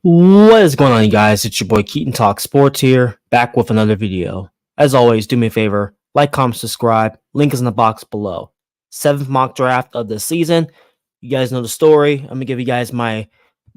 What is going on, you guys? It's your boy Keaton Talk Sports here, back with another video. As always, do me a favor, like, comment, subscribe. Link is in the box below. 7th mock draft of the season. You guys know the story. I'm gonna give you guys the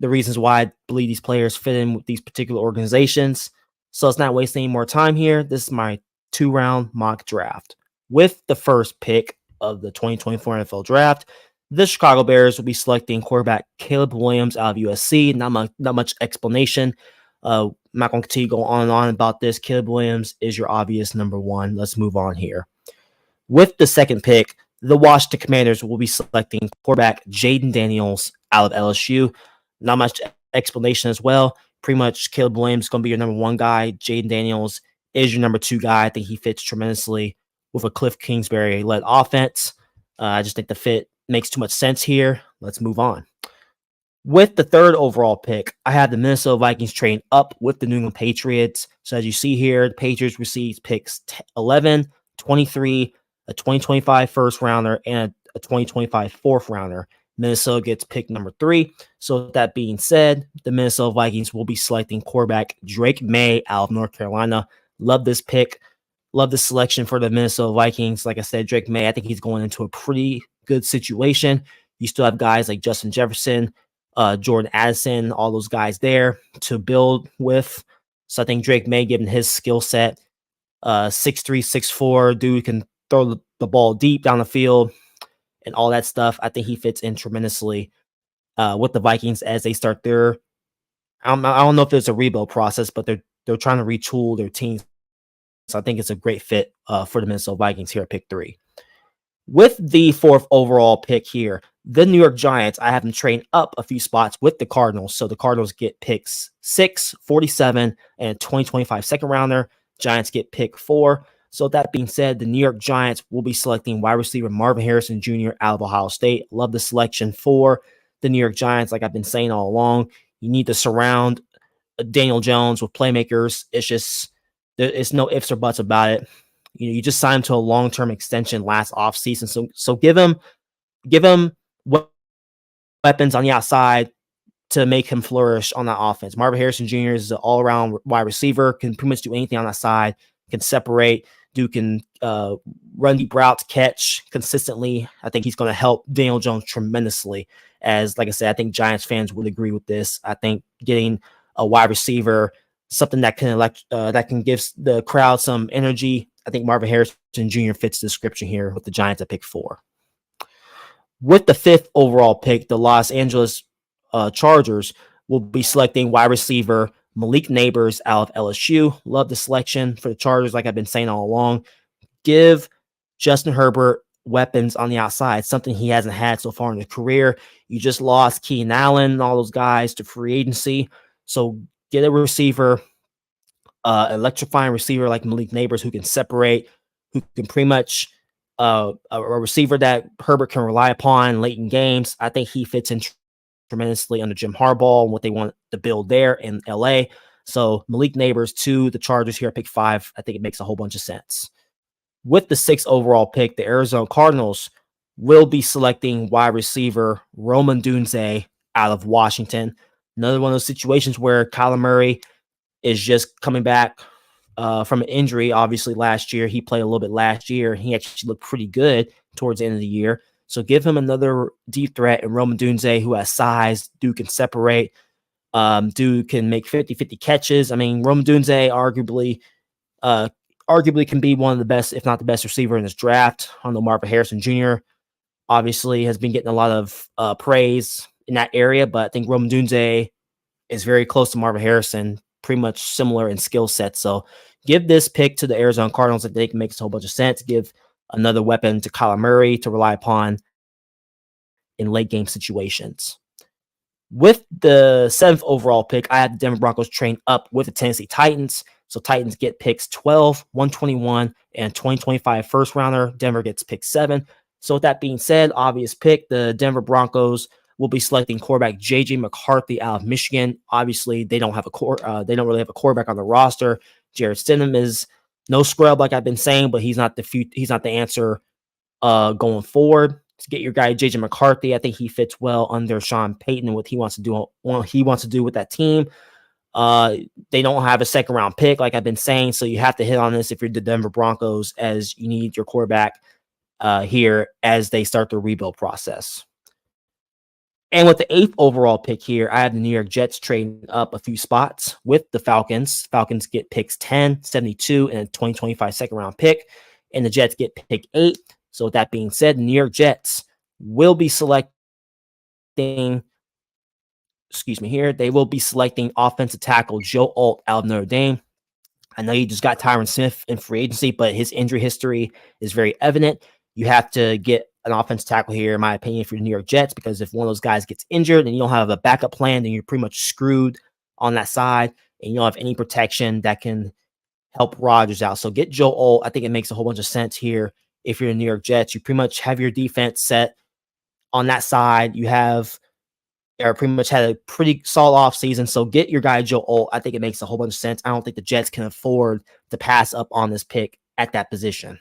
reasons why I believe these players fit in with these particular organizations. So let's not waste any more time here. This is my 2-round mock draft. With the first pick of the 2024 NFL Draft, the Chicago Bears will be selecting quarterback Caleb Williams out of USC. Not much explanation. I'm not going to continue going on and on about this. Caleb Williams is your obvious number one. Let's move on here. With the second pick, the Washington Commanders will be selecting quarterback Jaden Daniels out of LSU. Not much explanation as well. Pretty much Caleb Williams is going to be your number one guy. Jaden Daniels is your number two guy. I think he fits tremendously with a Cliff Kingsbury-led offense. I just think the fit makes too much sense here. Let's move on. With the third overall pick, I have the Minnesota Vikings trading up with the New England Patriots. So as you see here, the Patriots received picks 11, 23, a 2025 first rounder, and a 2025 fourth rounder. Minnesota gets pick number 3. So with that being said, the Minnesota Vikings will be selecting quarterback Drake May out of North Carolina. Love this pick. Love the selection for the Minnesota Vikings. Like I said, Drake May, I think he's going into a pretty good situation. You still have guys like Justin Jefferson, Jordan Addison, all those guys there to build with. So I think Drake May, given his skill set, 6'3", 6'4", dude can throw the ball deep down the field and all that stuff. I think he fits in tremendously with the Vikings as they start their. I don't know if there's a rebuild process, but they're trying to retool their teams. So I think it's a great fit for the Minnesota Vikings here at pick 3. With the 4th overall pick here, the New York Giants, I have them train up a few spots with the Cardinals. So the Cardinals get picks 6, 47, and 2025 second rounder. Giants get pick 4. So that being said, the New York Giants will be selecting wide receiver Marvin Harrison Jr. out of Ohio State. Love the selection for the New York Giants. Like I've been saying all along, you need to surround Daniel Jones with playmakers. It's no ifs or buts about it. You just signed him to a long-term extension last offseason. So give him weapons on the outside to make him flourish on that offense. Marvin Harrison Jr. is an all-around wide receiver, can pretty much do anything on that side, can separate, can run deep routes, catch consistently. I think he's going to help Daniel Jones tremendously. As, like I said, I think Giants fans would agree with this. I think getting a wide receiver, something that can give the crowd some energy. I think Marvin Harrison Jr. fits the description here with the Giants at pick 4. With the 5th overall pick, the Los Angeles Chargers will be selecting wide receiver Malik Neighbors out of LSU. Love the selection for the Chargers, like I've been saying all along. Give Justin Herbert weapons on the outside, something he hasn't had so far in his career. You just lost Keenan Allen and all those guys to free agency. So get a receiver, electrifying receiver like Malik Neighbors who can separate, who can pretty much a receiver that Herbert can rely upon late in games. I think he fits in tremendously under Jim Harbaugh and what they want to build there in LA. So Malik Neighbors to the Chargers here at pick 5. I think it makes a whole bunch of sense. With the 6th overall pick, the Arizona Cardinals will be selecting wide receiver Roman Dunze out of Washington. Another one of those situations where Kyler Murray is just coming back from an injury. Obviously, last year, he played a little bit last year. He actually looked pretty good towards the end of the year. So give him another deep threat in Roman Dunze, who has size, dude can separate, dude can make 50-50 catches. I mean, Roman Dunze arguably can be one of the best, if not the best receiver in this draft. I know Marvin Harrison Jr. obviously has been getting a lot of praise in that area, but I think Roman Dunze is very close to Marvin Harrison, pretty much similar in skill set. So give this pick to the Arizona Cardinals. I think it makes a whole bunch of sense. Give another weapon to Kyler Murray to rely upon in late game situations. With the 7th overall pick, I had the Denver Broncos train up with the Tennessee Titans. So Titans get picks 12, 121, and 2025 first rounder. Denver gets pick 7. So with that being said, obvious pick, the Denver Broncos will be selecting quarterback J.J. McCarthy out of Michigan. Obviously, they don't really have a quarterback on the roster. Jarrett Stidham is no scrub, like I've been saying, but he's not the answer going forward. To get your guy JJ McCarthy, I think he fits well under Sean Payton and what he wants to do with that team. Uh, they don't have a second round pick, like I've been saying, so you have to hit on this if you're the Denver Broncos, as you need your quarterback here as they start the rebuild process. And with the 8th overall pick here, I have the New York Jets trading up a few spots with the Falcons. Falcons get picks 10, 72, and a 2025 second round pick, and the Jets get pick 8. So with that being said, the New York Jets will be selecting, they will be selecting offensive tackle Joe Alt out of Notre Dame. I know you just got Tyron Smith in free agency, but his injury history is very evident. You have to get an offensive tackle here, in my opinion, for the New York Jets, because if one of those guys gets injured and you don't have a backup plan, then you're pretty much screwed on that side, and you don't have any protection that can help Rodgers out. So get Joe Alt. I think it makes a whole bunch of sense here. If you're the New York Jets, you pretty much have your defense set on that side. You have pretty much had a pretty solid offseason. So get your guy Joe Alt. I think it makes a whole bunch of sense. I don't think the Jets can afford to pass up on this pick at that position.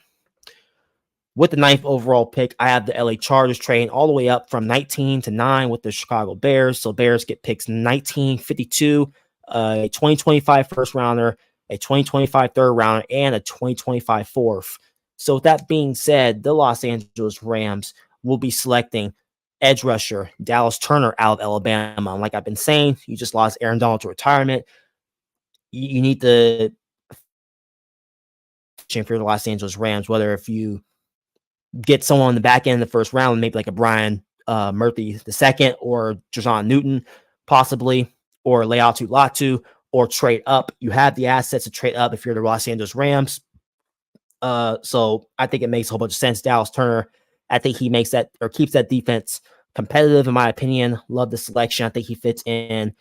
With the 9th overall pick, I have the LA Chargers trading all the way up from 19 to 9 with the Chicago Bears. So Bears get picks 19, 52, a 2025 first rounder, a 2025 third rounder, and a 2025 fourth. So with that being said, the Los Angeles Rams will be selecting edge rusher Dallas Turner out of Alabama. And like I've been saying, you just lost Aaron Donald to retirement. You need to, for the Los Angeles Rams, whether if you get someone on the back end of the first round, maybe like a Brian Murphy II or Jason Newton, possibly, or Leatu Latu, or trade up. You have the assets to trade up if you're the Los Angeles Rams. So I think it makes a whole bunch of sense. Dallas Turner, I think he makes that or keeps that defense competitive, in my opinion. Love the selection. I think he fits in,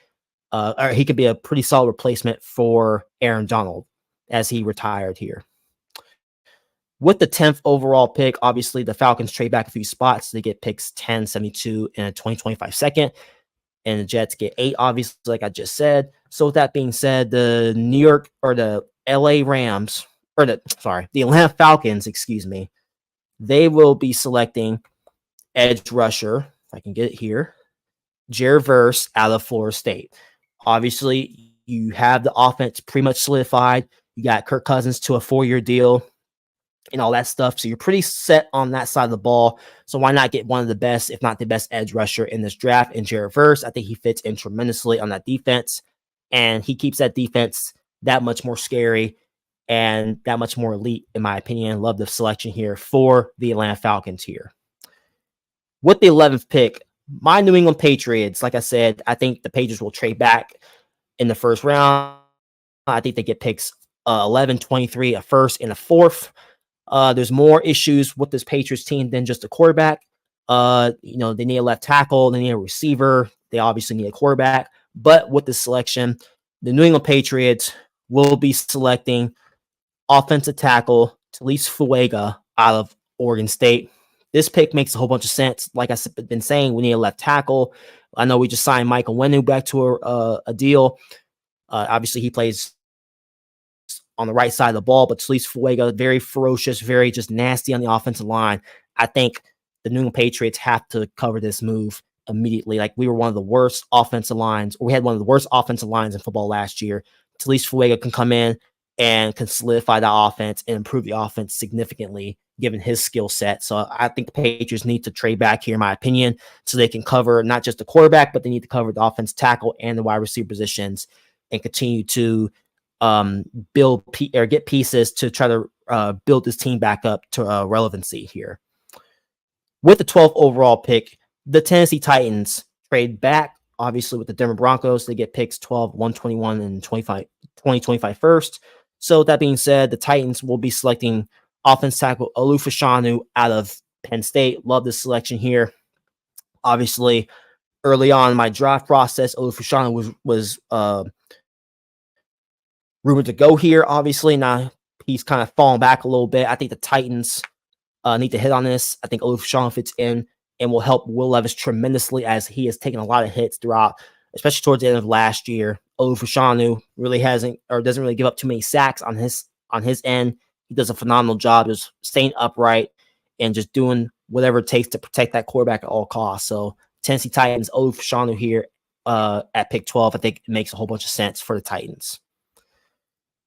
or he could be a pretty solid replacement for Aaron Donald as he retired here. With the 10th overall pick, obviously the Falcons trade back a few spots. They get picks 10, 72, and a 2025 second. And the Jets get 8, obviously, like I just said. So with that being said, the New York or the LA Rams, or the Atlanta Falcons, they will be selecting edge rusher, if I can get it here, Jared Verse out of Florida State. Obviously, you have the offense pretty much solidified. You got Kirk Cousins to a 4-year deal and all that stuff. So you're pretty set on that side of the ball. So why not get one of the best, if not the best edge rusher in this draft in Jared Verse? I think he fits in tremendously on that defense, and he keeps that defense that much more scary and that much more elite, in my opinion. Love the selection here for the Atlanta Falcons here. With the 11th pick, my New England Patriots, like I said, I think the Patriots will trade back in the first round. I think they get picks 11, 23, a first, and a fourth. There's more issues with this Patriots team than just a quarterback. They need a left tackle, they need a receiver, they obviously need a quarterback. But with this selection, the New England Patriots will be selecting offensive tackle Talise Fuega out of Oregon State. This pick makes a whole bunch of sense. Like I've been saying, we need a left tackle. I know we just signed Michael Wenu back to a deal. Obviously, he plays on the right side of the ball, but Talise Fuega, very ferocious, very just nasty on the offensive line. I think the New England Patriots have to cover this move immediately. Like, we were one of the worst offensive lines, or we had one of the worst offensive lines in football last year. Talise Fuega can come in and can solidify the offense and improve the offense significantly, given his skill set. So I think the Patriots need to trade back here, in my opinion, so they can cover not just the quarterback, but they need to cover the offense tackle and the wide receiver positions and continue to get pieces to try to build this team back up to relevancy here. With the 12th overall pick, the Tennessee Titans trade back, obviously, with the Denver Broncos. They get picks 12, 121, and 2025 first. So with that being said, the Titans will be selecting offense tackle Olu Fashanu out of Penn State. Love this selection here. Obviously, early on in my draft process, Olu Fashanu was rumored to go here. Obviously, now he's kind of fallen back a little bit. I think the Titans need to hit on this. I think Olu Fashanu fits in and will help Will Levis tremendously, as he has taken a lot of hits throughout, especially towards the end of last year. Olu Fashanu really doesn't really give up too many sacks on his end. He does a phenomenal job just staying upright and just doing whatever it takes to protect that quarterback at all costs. So Tennessee Titans, Fashanu here at pick 12. I think it makes a whole bunch of sense for the Titans.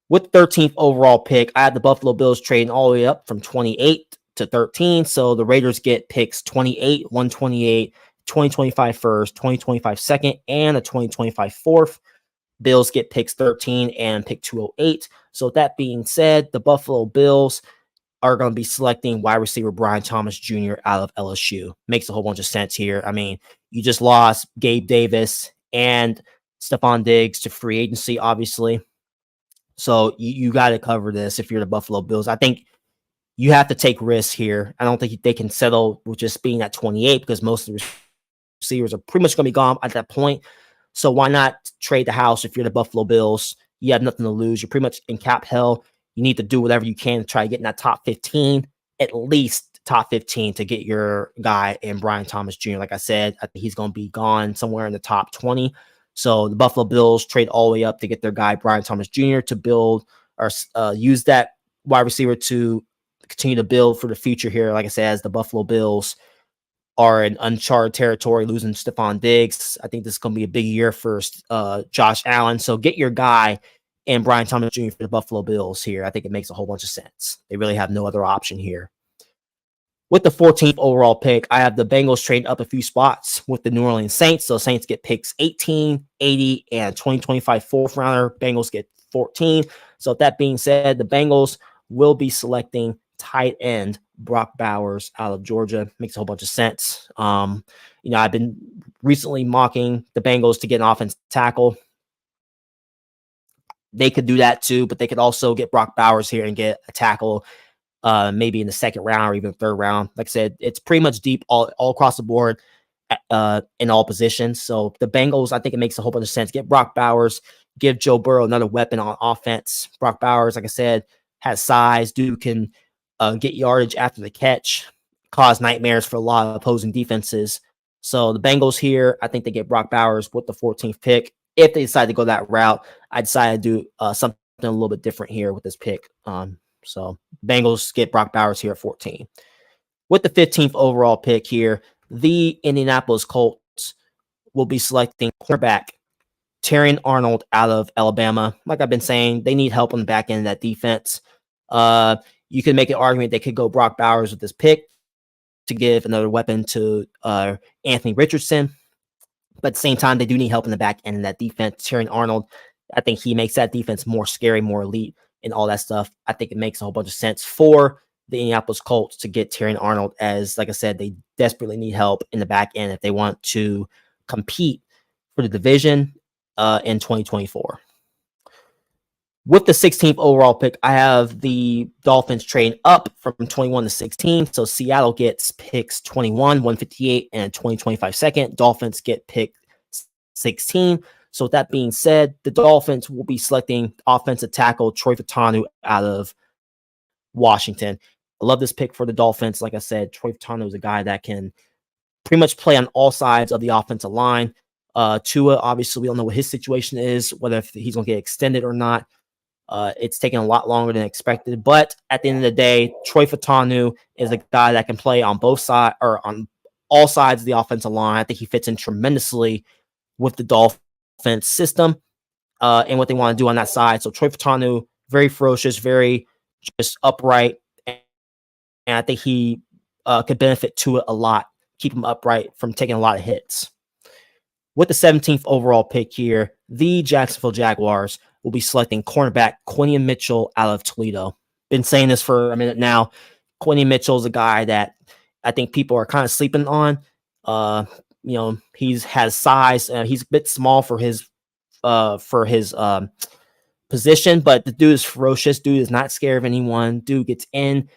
With the 13th overall pick, I have the Buffalo Bills trading all the way up from 28 to 13. So the Raiders get picks 28, 128, 2025 first, 2025 second, and a 2025 fourth. Bills get picks 13 and pick 208. So that being said, the Buffalo Bills are going to be selecting wide receiver Brian Thomas Jr. out of LSU. Makes a whole bunch of sense here. I mean, you just lost Gabe Davis and Stephon Diggs to free agency, obviously. So you got to cover this if you're the Buffalo Bills. I think you have to take risks here. I don't think they can settle with just being at 28 because most of the receivers are pretty much going to be gone at that point. So why not trade the house if you're the Buffalo Bills? You have nothing to lose. You're pretty much in cap hell. You need to do whatever you can to try to get in that top 15, at least top 15 to get your guy in Brian Thomas Jr. Like I said, I think he's going to be gone somewhere in the top 20. So the Buffalo Bills trade all the way up to get their guy, Brian Thomas Jr., to build or use that wide receiver to continue to build for the future here. Like I said, as the Buffalo Bills are in uncharted territory, losing Stephon Diggs. I think this is going to be a big year for Josh Allen. So get your guy and Brian Thomas Jr. for the Buffalo Bills here. I think it makes a whole bunch of sense. They really have no other option here. With the 14th overall pick, I have the Bengals trading up a few spots with the New Orleans Saints. So Saints get picks 18, 80, and 2025 fourth rounder. Bengals get 14. So with that being said, the Bengals will be selecting tight end Brock Bowers out of Georgia. Makes a whole bunch of sense. I've been recently mocking the Bengals to get an offensive tackle. They could do that too, but they could also get Brock Bowers here and get a tackle maybe in the second round or even third round. Like I said, it's pretty much deep all across the board in all positions. So the Bengals, I think it makes a whole bunch of sense. Get Brock Bowers, give Joe Burrow another weapon on offense. Brock Bowers, like I said, has size. Dude can get yardage after the catch, cause nightmares for a lot of opposing defenses. So the Bengals here, I think they get Brock Bowers with the 14th pick. If they decide to go that route, I decided to do something a little bit different here with this pick. So Bengals get Brock Bowers here at 14. With the 15th overall pick here, the Indianapolis Colts will be selecting cornerback Terrion Arnold out of Alabama. Like I've been saying, they need help on the back end of that defense. You can make an argument they could go Brock Bowers with this pick to give another weapon to Anthony Richardson. But at the same time, they do need help in the back end of that defense. Terrion Arnold, I think he makes that defense more scary, more elite, and all that stuff. I think it makes a whole bunch of sense for the Indianapolis Colts to get Terrion Arnold, as, like I said, they desperately need help in the back end if they want to compete for the division in 2024. With the 16th overall pick, I have the Dolphins trading up from 21 to 16. So Seattle gets picks 21, 158, and 2025 second. Dolphins get pick 16. So with that being said, the Dolphins will be selecting offensive tackle Troy Fautanu out of Washington. I love this pick for the Dolphins. Like I said, Troy Fautanu is a guy that can pretty much play on all sides of the offensive line. Tua, obviously, we don't know what his situation is, whether he's going to get extended or not. It's taking a lot longer than expected, but at the end of the day, Troy Fautanu is a guy that can play on both sides or on all sides of the offensive line. I think he fits in tremendously with the Dolphins system and what they want to do on that side. So Troy Fautanu, very ferocious, very just upright, and I think he could benefit to it a lot, keep him upright from taking a lot of hits. With the 17th overall pick here, the Jacksonville Jaguars will be selecting cornerback Quinion Mitchell out of Toledo. Been saying this for a minute now. Quinion Mitchell is a guy that I think people are kind of sleeping on. He's has size. He's a bit small for his position, but the dude is ferocious. Dude is not scared of anyone. Dude gets in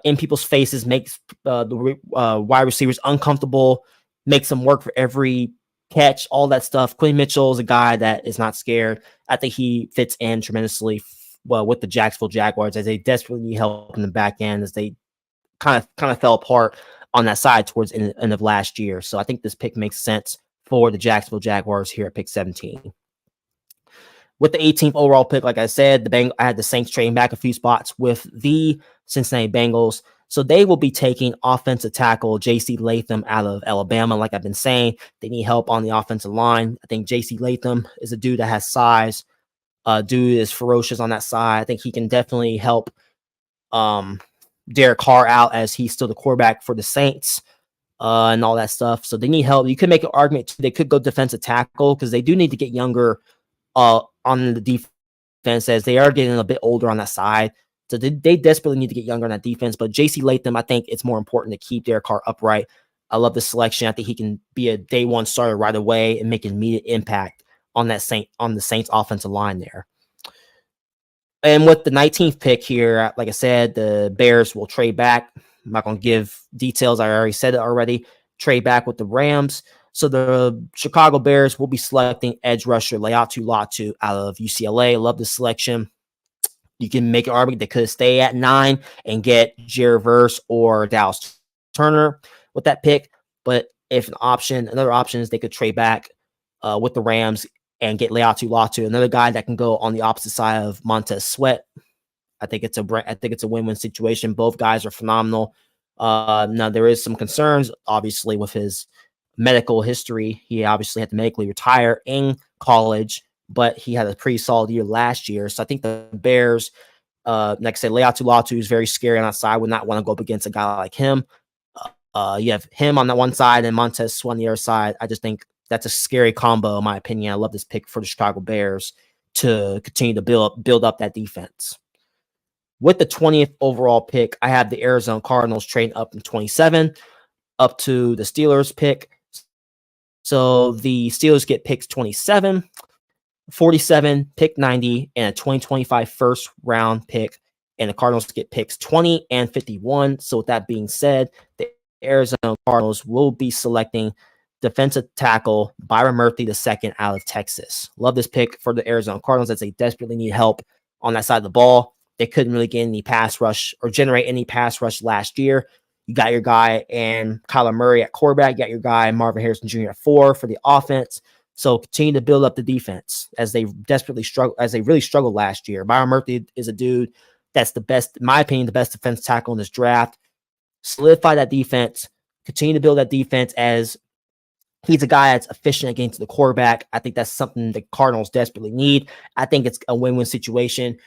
people's faces, makes the wide receivers uncomfortable, makes them work for every catch, all that stuff. Quinion Mitchell is a guy that is not scared. I think he fits in tremendously well with the Jacksonville Jaguars, as they desperately need help in the back end, as they kind of fell apart on that side towards the end of last year. So I think this pick makes sense for the Jacksonville Jaguars here at pick 17. With the 18th overall pick, like I said, I had the Saints trading back a few spots with the Cincinnati Bengals. So they will be taking offensive tackle J.C. Latham out of Alabama. Like I've been saying, they need help on the offensive line. I think J.C. Latham is a dude that has size. Dude is ferocious on that side. I think he can definitely help Derek Carr out as he's still the quarterback for the Saints and all that stuff. So they need help. You could make an argument too, they could go defensive tackle because they do need to get younger on the defense as they are getting a bit older on that side. So they desperately need to get younger on that defense. But J.C. Latham, I think it's more important to keep Derek Carr upright. I love the selection. I think he can be a day one starter right away and make an immediate impact on the Saints offensive line there. And with the 19th pick here, like I said, the Bears will trade back. I'm not going to give details. I already said it already. Trade back with the Rams. So the Chicago Bears will be selecting edge rusher Laiatu Latu out of UCLA. Love the selection. You can make an argument they could stay at 9 and get Jared Verse or Dallas Turner with that pick. But if another option is they could trade back with the Rams and get Laiatu Latu, another guy that can go on the opposite side of Montez Sweat. I think it's a win-win situation. Both guys are phenomenal. Now there is some concerns, obviously, with his medical history. He obviously had to medically retire in college, but he had a pretty solid year last year. So I think the Bears, like I said, Laiatu Latu is very scary on that side. Would not want to go up against a guy like him. You have him on that one side and Montez Sweat on the other side. I just think that's a scary combo, in my opinion. I love this pick for the Chicago Bears to continue to build up that defense. With the 20th overall pick, I have the Arizona Cardinals trading up from 27 up to the Steelers pick. So the Steelers get picks 27, 47, pick 90, and a 2025 first round pick. And the Cardinals get picks 20 and 51. So with that being said, the Arizona Cardinals will be selecting defensive tackle Byron Murphy II out of Texas. Love this pick for the Arizona Cardinals as they desperately need help on that side of the ball. They couldn't really get any pass rush or generate any pass rush last year. You got your guy and Kyler Murray at quarterback. You got your guy Marvin Harrison Jr. at 4 for the offense. So continue to build up the defense as they really struggled last year. Byron Murphy is a dude that's the best, in my opinion, the best defense tackle in this draft. Solidify that defense. Continue to build that defense as he's a guy that's efficient against the quarterback. I think that's something the Cardinals desperately need. I think it's a win-win situation.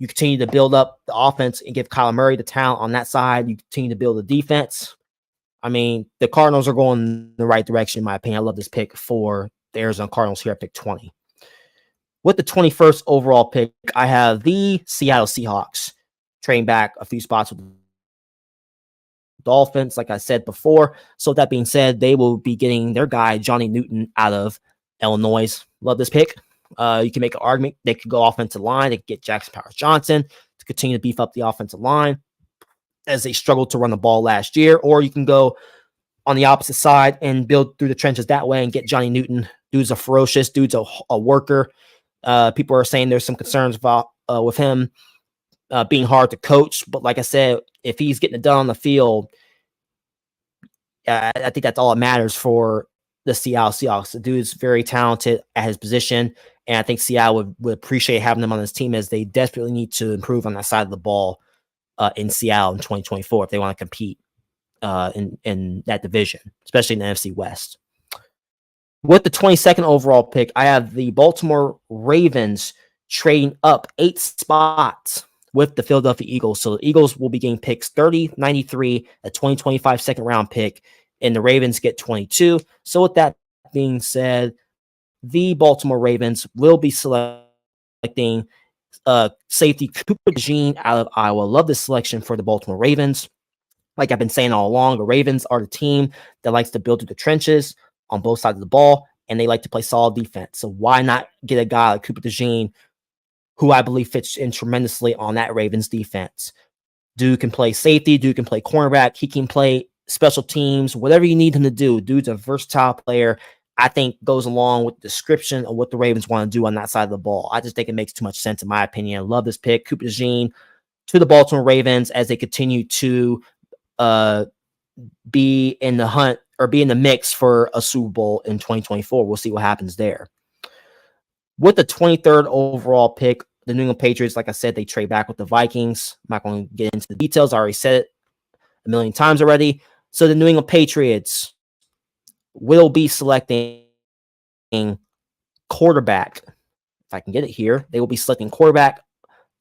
You continue to build up the offense and give Kyler Murray the talent on that side. You continue to build the defense. I mean, the Cardinals are going in the right direction, in my opinion. I love this pick for the Arizona Cardinals here at pick 20. With the 21st overall pick, I have the Seattle Seahawks trading back a few spots with the Dolphins, like I said before. So that being said, they will be getting their guy, Johnny Newton, out of Illinois. Love this pick. You can make an argument. They could go offensive line. They could get Jackson Powers Johnson to continue to beef up the offensive line as they struggled to run the ball last year. Or you can go on the opposite side and build through the trenches that way and get Johnny Newton. Dude's a ferocious, dude's a worker. People are saying there's some concerns about with him being hard to coach. But like I said, if he's getting it done on the field, I think that's all that matters for the Seattle Seahawks. The dude is very talented at his position, and I think Seattle would appreciate having him on this team as they desperately need to improve on that side of the ball in Seattle in 2024 if they want to compete in that division, especially in the NFC West. With the 22nd overall pick, I have the Baltimore Ravens trading up 8 spots with the Philadelphia Eagles. So the Eagles will be getting picks 30, 93, a 2025 second round pick, and the Ravens get 22. So with that being said, the Baltimore Ravens will be selecting safety Cooper DeJean out of Iowa. Love this selection for the Baltimore Ravens. Like I've been saying all along, the Ravens are the team that likes to build through the trenches on both sides of the ball, and they like to play solid defense. So why not get a guy like Cooper DeJean, who I believe fits in tremendously on that Ravens defense? Dude can play safety. Dude can play cornerback. He can play special teams, whatever you need him to do. Dude's a versatile player. I think goes along with the description of what the Ravens want to do on that side of the ball. I just think it makes too much sense in my opinion. I love this pick. Cooper DeJean to the Baltimore Ravens as they continue to be in the hunt or be in the mix for a Super Bowl in 2024. We'll see what happens there. With the 23rd overall pick, the New England Patriots, like I said, they trade back with the Vikings. I'm not going to get into the details. I already said it a million times already. So the New England Patriots will be selecting quarterback. If I can get it here, they will be selecting quarterback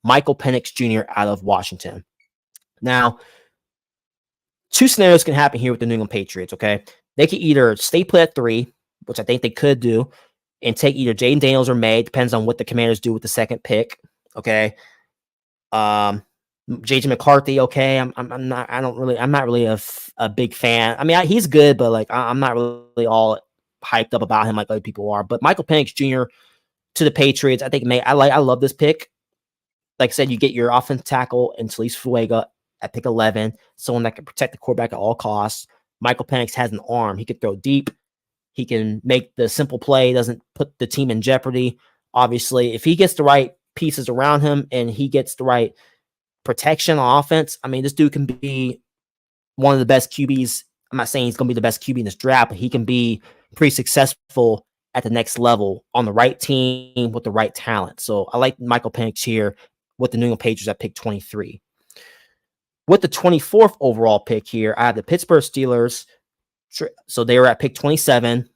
Michael Penix Jr. out of Washington. Now, two scenarios can happen here with the New England Patriots, okay? They could either stay put at 3, which I think they could do, and take either Jaden Daniels or May. Depends on what the Commanders do with the second pick, okay? JJ McCarthy, okay. I'm not really a big fan. I mean, he's good, but like I'm not really all hyped up about him like other people are. But Michael Penix Jr. to the Patriots, I think I love this pick. Like I said, you get your offensive tackle in Talise Fuega at pick 11, someone that can protect the quarterback at all costs. Michael Penix has an arm. He can throw deep. He can make the simple play, doesn't put the team in jeopardy. Obviously, if he gets the right pieces around him and he gets the right protection on offense, I mean, this dude can be one of the best QBs. I'm not saying he's going to be the best QB in this draft, but he can be pretty successful at the next level on the right team with the right talent. So I like Michael Penix here with the New England Patriots at pick 23. With the 24th overall pick here, I have the Pittsburgh Steelers. So they were at pick 27.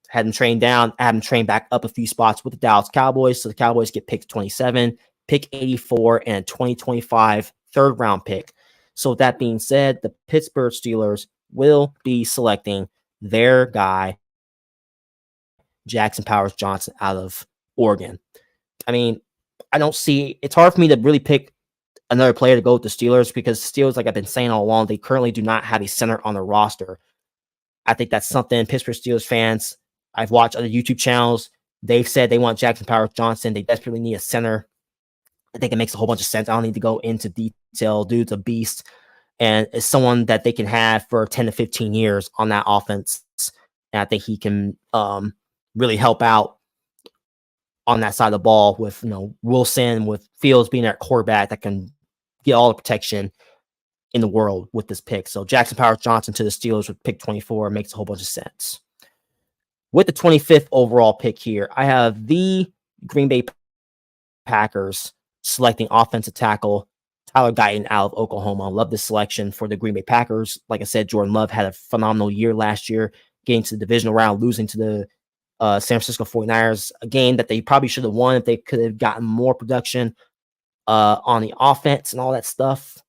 Had them trained down, had them trained back up a few spots with the Dallas Cowboys. So the Cowboys get pick 27, pick 84, and a 2025 third round pick. So with that being said, the Pittsburgh Steelers will be selecting their guy, Jackson Powers Johnson, out of Oregon. I mean, it's hard for me to really pick another player to go with the Steelers because Steelers, like I've been saying all along, they currently do not have a center on their roster. I think that's something Pittsburgh Steelers fans, I've watched other YouTube channels, they've said they want Jackson Powers Johnson. They desperately need a center. I think it makes a whole bunch of sense. I don't need to go into detail. Dude's a beast, and it's someone that they can have for 10 to 15 years on that offense. And I think he can really help out on that side of the ball with, Wilson, with Fields being at quarterback that can get all the protection in the world with this pick. So Jackson Powers Johnson to the Steelers with pick 24 makes a whole bunch of sense. With the 25th overall pick here, I have the Green Bay Packers selecting offensive tackle Tyler Guyton out of Oklahoma. I love this selection for the Green Bay Packers. Like I said, Jordan Love had a phenomenal year last year, getting to the divisional round, losing to the San Francisco 49ers, a game that they probably should have won if they could have gotten more production on the offense and all that stuff.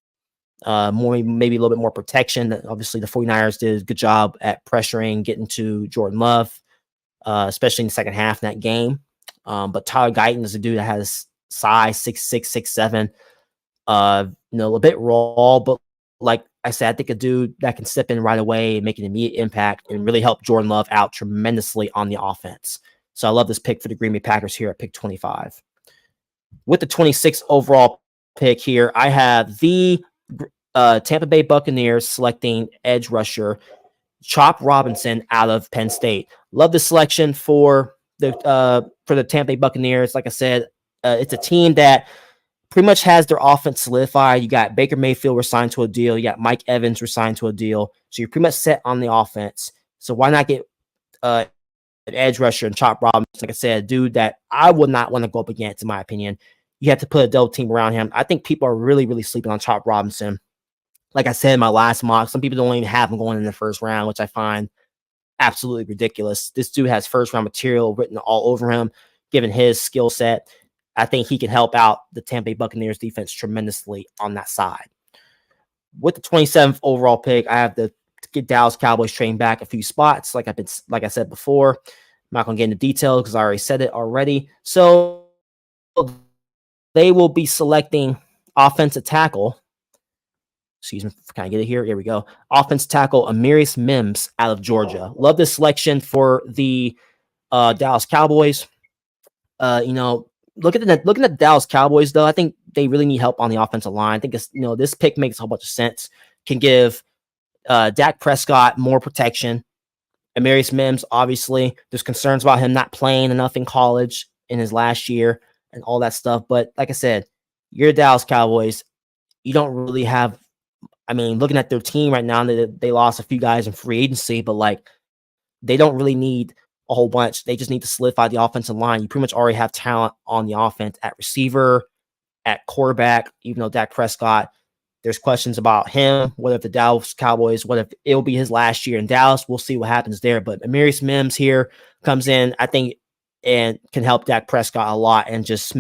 Maybe a little bit more protection. Obviously, the 49ers did a good job at pressuring, getting to Jordan Love, especially in the second half in that game. But Tyler Guyton is a dude that has size 6'6", 6'7", a bit raw, but like I said, I think a dude that can step in right away and make an immediate impact and really help Jordan Love out tremendously on the offense. So I love this pick for the Green Bay Packers here at pick 25. With the 26th overall pick here, I have the Tampa Bay Buccaneers selecting edge rusher Chop Robinson out of Penn State. Love the selection for the Tampa Bay Buccaneers. Like I said, it's a team that pretty much has their offense solidified. You got Baker Mayfield resigned to a deal. You got Mike Evans resigned to a deal. So you're pretty much set on the offense. So why not get an edge rusher and Chop Robinson? Like I said, a dude that I would not want to go up against, in my opinion. You have to put a double team around him. I think people are really, really sleeping on Chop Robinson. Like I said in my last mock, some people don't even have him going in the first round, which I find absolutely ridiculous. This dude has first round material written all over him, given his skill set. I think he can help out the Tampa Bay Buccaneers defense tremendously on that side. With the 27th overall pick, I have to get Dallas Cowboys trained back a few spots, like I said before. I'm not going to get into detail because I already said it already. So they will be selecting offensive tackle. Excuse me, can I get it here? Here we go. Offensive tackle Amarius Mims out of Georgia. Love this selection for the Dallas Cowboys. Looking at the Dallas Cowboys, though, I think they really need help on the offensive line. I think this pick makes a whole bunch of sense. Can give Dak Prescott more protection. Amarius Mims, obviously, there's concerns about him not playing enough in college in his last year and all that stuff. But like I said, you're Dallas Cowboys. You don't really have. I mean, looking at their team right now, they lost a few guys in free agency, but like they don't really need a whole bunch. They just need to solidify the offensive line. You pretty much already have talent on the offense at receiver, at quarterback, even though Dak Prescott There's questions about him. What if the Dallas Cowboys, what if it'll be his last year in Dallas? We'll see what happens there. But Amarius Mims here comes in, I think, and can help Dak Prescott a lot and just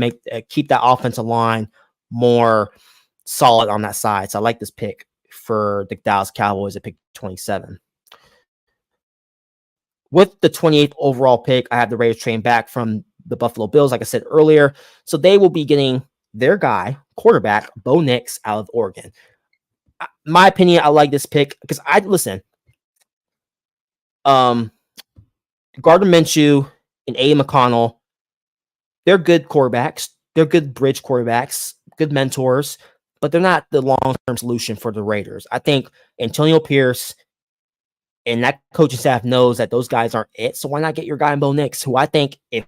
keep that offensive line more solid on that side. So I like this pick for the Dallas Cowboys at pick 27. With the 28th overall pick, I have the Raiders trading back from the Buffalo Bills, like I said earlier. So they will be getting their guy, quarterback, Bo Nix, out of Oregon. My opinion, I like this pick because Gardner Minshew and Aiden McConnell, they're good quarterbacks. They're good bridge quarterbacks, good mentors, but they're not the long-term solution for the Raiders. I think Antonio Pierce and that coaching staff knows that those guys aren't it. So why not get your guy Bo Nix, who I think if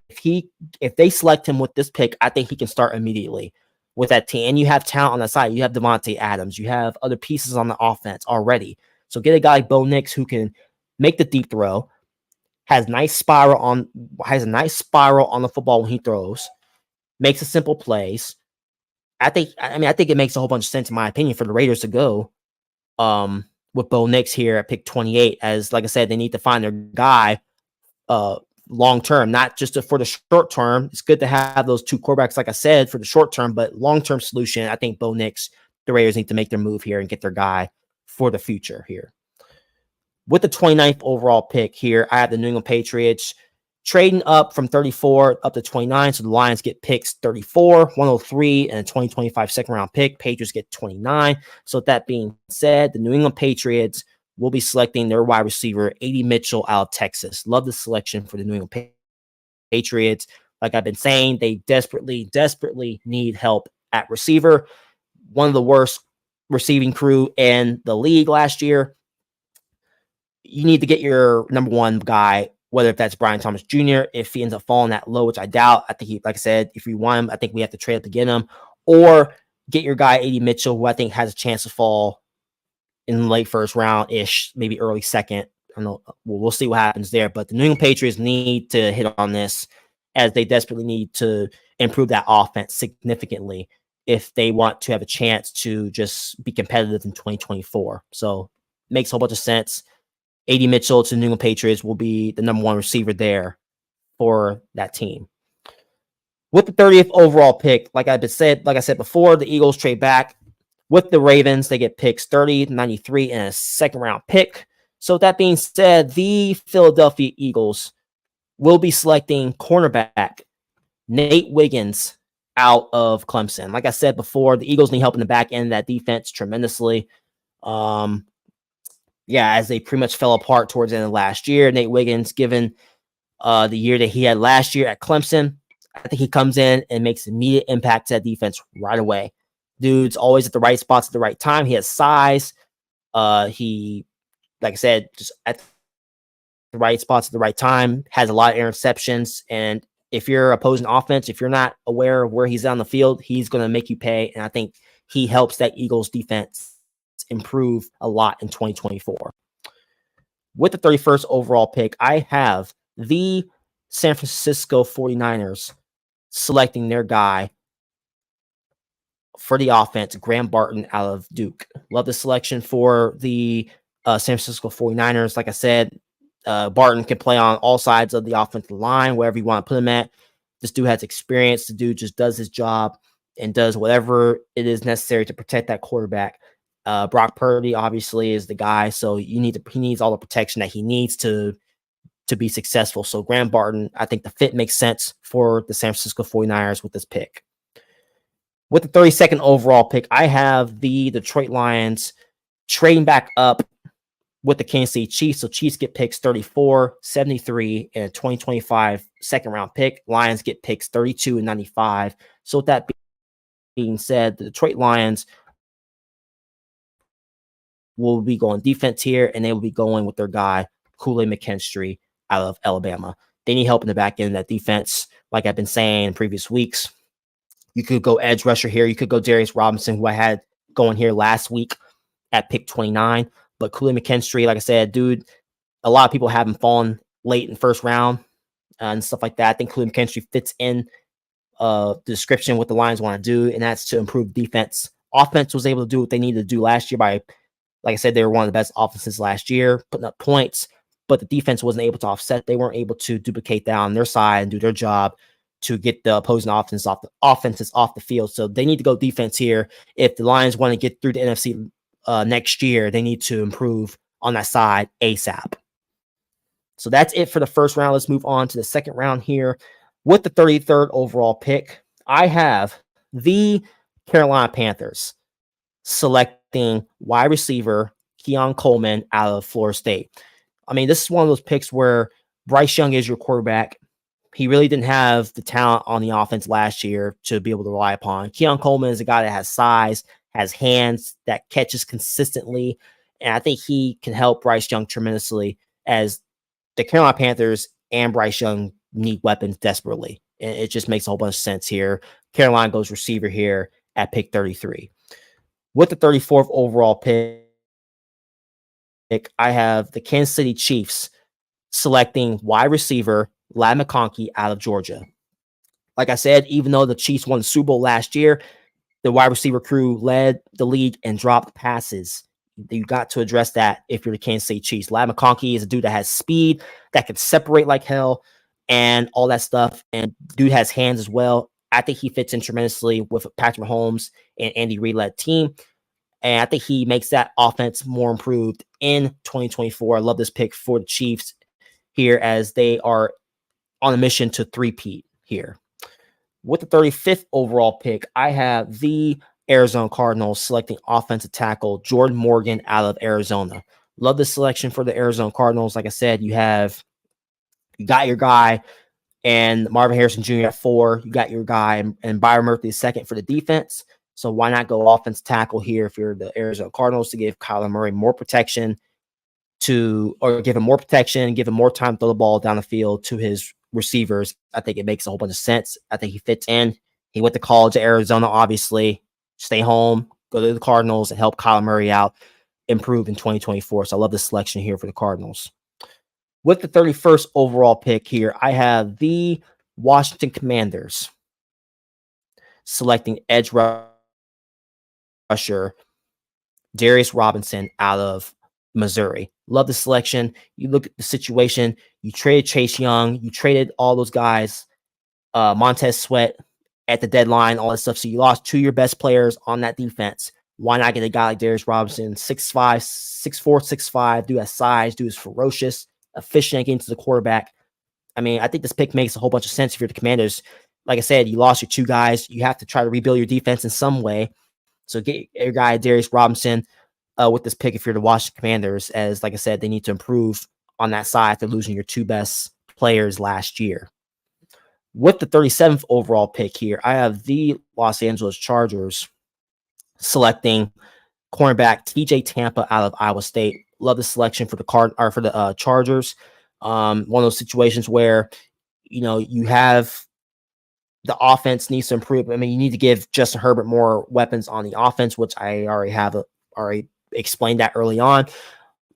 they select him with this pick, I think he can start immediately with that team. And you have talent on the side. You have Devontae Adams. You have other pieces on the offense already. So get a guy like Bo Nix who can make the deep throw, has a nice spiral on the football when he throws, makes the simple plays. I think it makes a whole bunch of sense, in my opinion, for the Raiders to go with Bo Nix here at pick 28. As like I said, they need to find their guy long term, not just for the short term. It's good to have those two quarterbacks, like I said, for the short term, but long term solution. I think Bo Nix, the Raiders need to make their move here and get their guy for the future here. With the 29th overall pick here, I have the New England Patriots trading up from 34 up to 29. So the Lions get picks 34, 103, and a 2025 second round pick. Patriots get 29. So with that being said, the New England Patriots will be selecting their wide receiver, A.D. Mitchell, out of Texas. Love the selection for the New England Patriots. Like I've been saying, they desperately need help at receiver. One of the worst receiving crew in the league last year. You need to get your number one guy, whether if that's Brian Thomas Jr., if he ends up falling that low, which I doubt. I think like I said, if we want him, I think we have to trade up to get him, or get your guy, A.D. Mitchell, who I think has a chance to fall in the late first round-ish, maybe early second. I don't know. We'll see what happens there. But the New England Patriots need to hit on this, as they desperately need to improve that offense significantly if they want to have a chance to just be competitive in 2024. So makes a whole bunch of sense. A.D. Mitchell to the New England Patriots will be the number one receiver there for that team. With the 30th overall pick, like I said before, the Eagles trade back with the Ravens. They get picks 30, 93, and a second round pick. So with that being said, the Philadelphia Eagles will be selecting cornerback Nate Wiggins out of Clemson. Like I said before, the Eagles need help in the back end of that defense tremendously. As they pretty much fell apart towards the end of last year. Nate Wiggins, given the year that he had last year at Clemson, I think he comes in and makes immediate impact to that defense right away. Dude's always at the right spots at the right time. He has size. He, like I said, just at the right spots at the right time, has a lot of interceptions. And if you're opposing offense, if you're not aware of where he's on the field, he's going to make you pay. And I think he helps that Eagles defense improve a lot in 2024. With the 31st overall pick, I have the San Francisco 49ers selecting their guy for the offense, Graham Barton out of Duke. Love the selection for the San Francisco 49ers. Like I said, Barton can play on all sides of the offensive line, wherever you want to put him at. This dude has experience. The dude just does his job and does whatever it is necessary to protect that quarterback. Brock Purdy obviously is the guy, so he needs all the protection that he needs to be successful. So Graham Barton, I think the fit makes sense for the San Francisco 49ers with this pick. With the 32nd overall pick, I have the Detroit Lions trading back up with the Kansas City Chiefs. So Chiefs get picks 34, 73, and a 2025 second round pick. Lions get picks 32 and 95. So with that being said, the Detroit Lions will be going defense here, and they will be going with their guy, Kool-Aid McKinstry out of Alabama. They need help in the back end of that defense. Like I've been saying in previous weeks, you could go edge rusher here. You could go Darius Robinson, who I had going here last week at pick 29. But Kool-Aid McKinstry, like I said, dude, a lot of people have him fallen late in the first round and stuff like that. I think Kool-Aid McKinstry fits in the description what the Lions want to do, and that's to improve defense offense was able to do what they needed to do last year by, like I said, they were one of the best offenses last year, putting up points, but the defense wasn't able to offset. They weren't able to duplicate that on their side and do their job to get the opposing offenses off the field. So they need to go defense here. If the Lions want to get through the NFC next year, they need to improve on that side ASAP. So that's it for the first round. Let's move on to the second round here. With the 33rd overall pick, I have the Carolina Panthers selecting wide receiver Keon Coleman out of Florida State. I mean, this is one of those picks where Bryce Young is your quarterback. He really didn't have the talent on the offense last year to be able to rely upon. Keon Coleman is a guy that has size, has hands, that catches consistently, and I think he can help Bryce Young tremendously, as the Carolina Panthers and Bryce Young need weapons desperately. And it just makes a whole bunch of sense here. Carolina goes receiver here at pick 33. With the 34th overall pick, I have the Kansas City Chiefs selecting wide receiver Ladd McConkey out of Georgia. Like I said, even though the Chiefs won the Super Bowl last year, the wide receiver crew led the league and dropped passes. You got to address that if you're the Kansas City Chiefs. Ladd McConkey is a dude that has speed, that can separate like hell, and all that stuff. And dude has hands as well. I think he fits in tremendously with Patrick Mahomes and Andy Reid-led team. And I think he makes that offense more improved in 2024. I love this pick for the Chiefs here, as they are on a mission to three-peat here. With the 35th overall pick, I have the Arizona Cardinals selecting offensive tackle Jordan Morgan out of Arizona. Love this selection for the Arizona Cardinals. Like I said, you got your guy and Marvin Harrison Jr. at 4. You got your guy and Byron Murphy second for the defense. So why not go offensive tackle here if you're the Arizona Cardinals, to give Kyler Murray more protection, give him more protection, give him more time to throw the ball down the field to his receivers. I think it makes a whole bunch of sense. I think he fits in. He went to college at Arizona, obviously. Stay home, go to the Cardinals, and help Kyler Murray out, improve in 2024. So I love the selection here for the Cardinals. With the 31st overall pick here, I have the Washington Commanders selecting edge rusher Darius Robinson out of Missouri. Love the selection. You look at the situation. You traded Chase Young. You traded all those guys, Montez Sweat at the deadline, all that stuff. So you lost 2 of your best players on that defense. Why not get a guy like Darius Robinson, 6'5", 6'4", 6'5", dude has size, dude is ferocious, efficient against the quarterback. I mean, I think this pick makes a whole bunch of sense if you're the Commanders. Like I said, you lost your 2 guys. You have to try to rebuild your defense in some way. So get your guy Darius Robinson with this pick if you're the Washington Commanders, as like I said, they need to improve on that side after losing your 2 best players last year. With the 37th overall pick here, I have the Los Angeles Chargers selecting cornerback TJ Tampa out of Iowa State. Love the selection for the Chargers. One of those situations where you have the offense needs to improve. I mean, you need to give Justin Herbert more weapons on the offense, which I already explained that early on.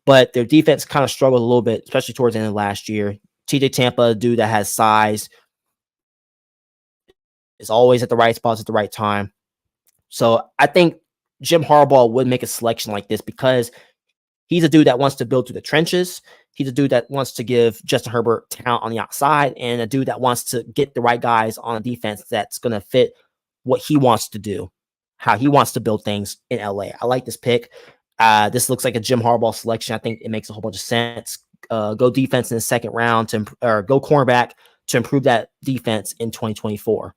But their defense kind of struggled a little bit, especially towards the end of last year. TJ Tampa, a dude that has size, is always at the right spots at the right time. So I think Jim Harbaugh would make a selection like this because he's a dude that wants to build through the trenches. He's a dude that wants to give Justin Herbert talent on the outside, and a dude that wants to get the right guys on a defense that's going to fit what he wants to do, how he wants to build things in LA. I like this pick. This looks like a Jim Harbaugh selection. I think it makes a whole bunch of sense. Go defense in the second round or go cornerback to improve that defense in 2024.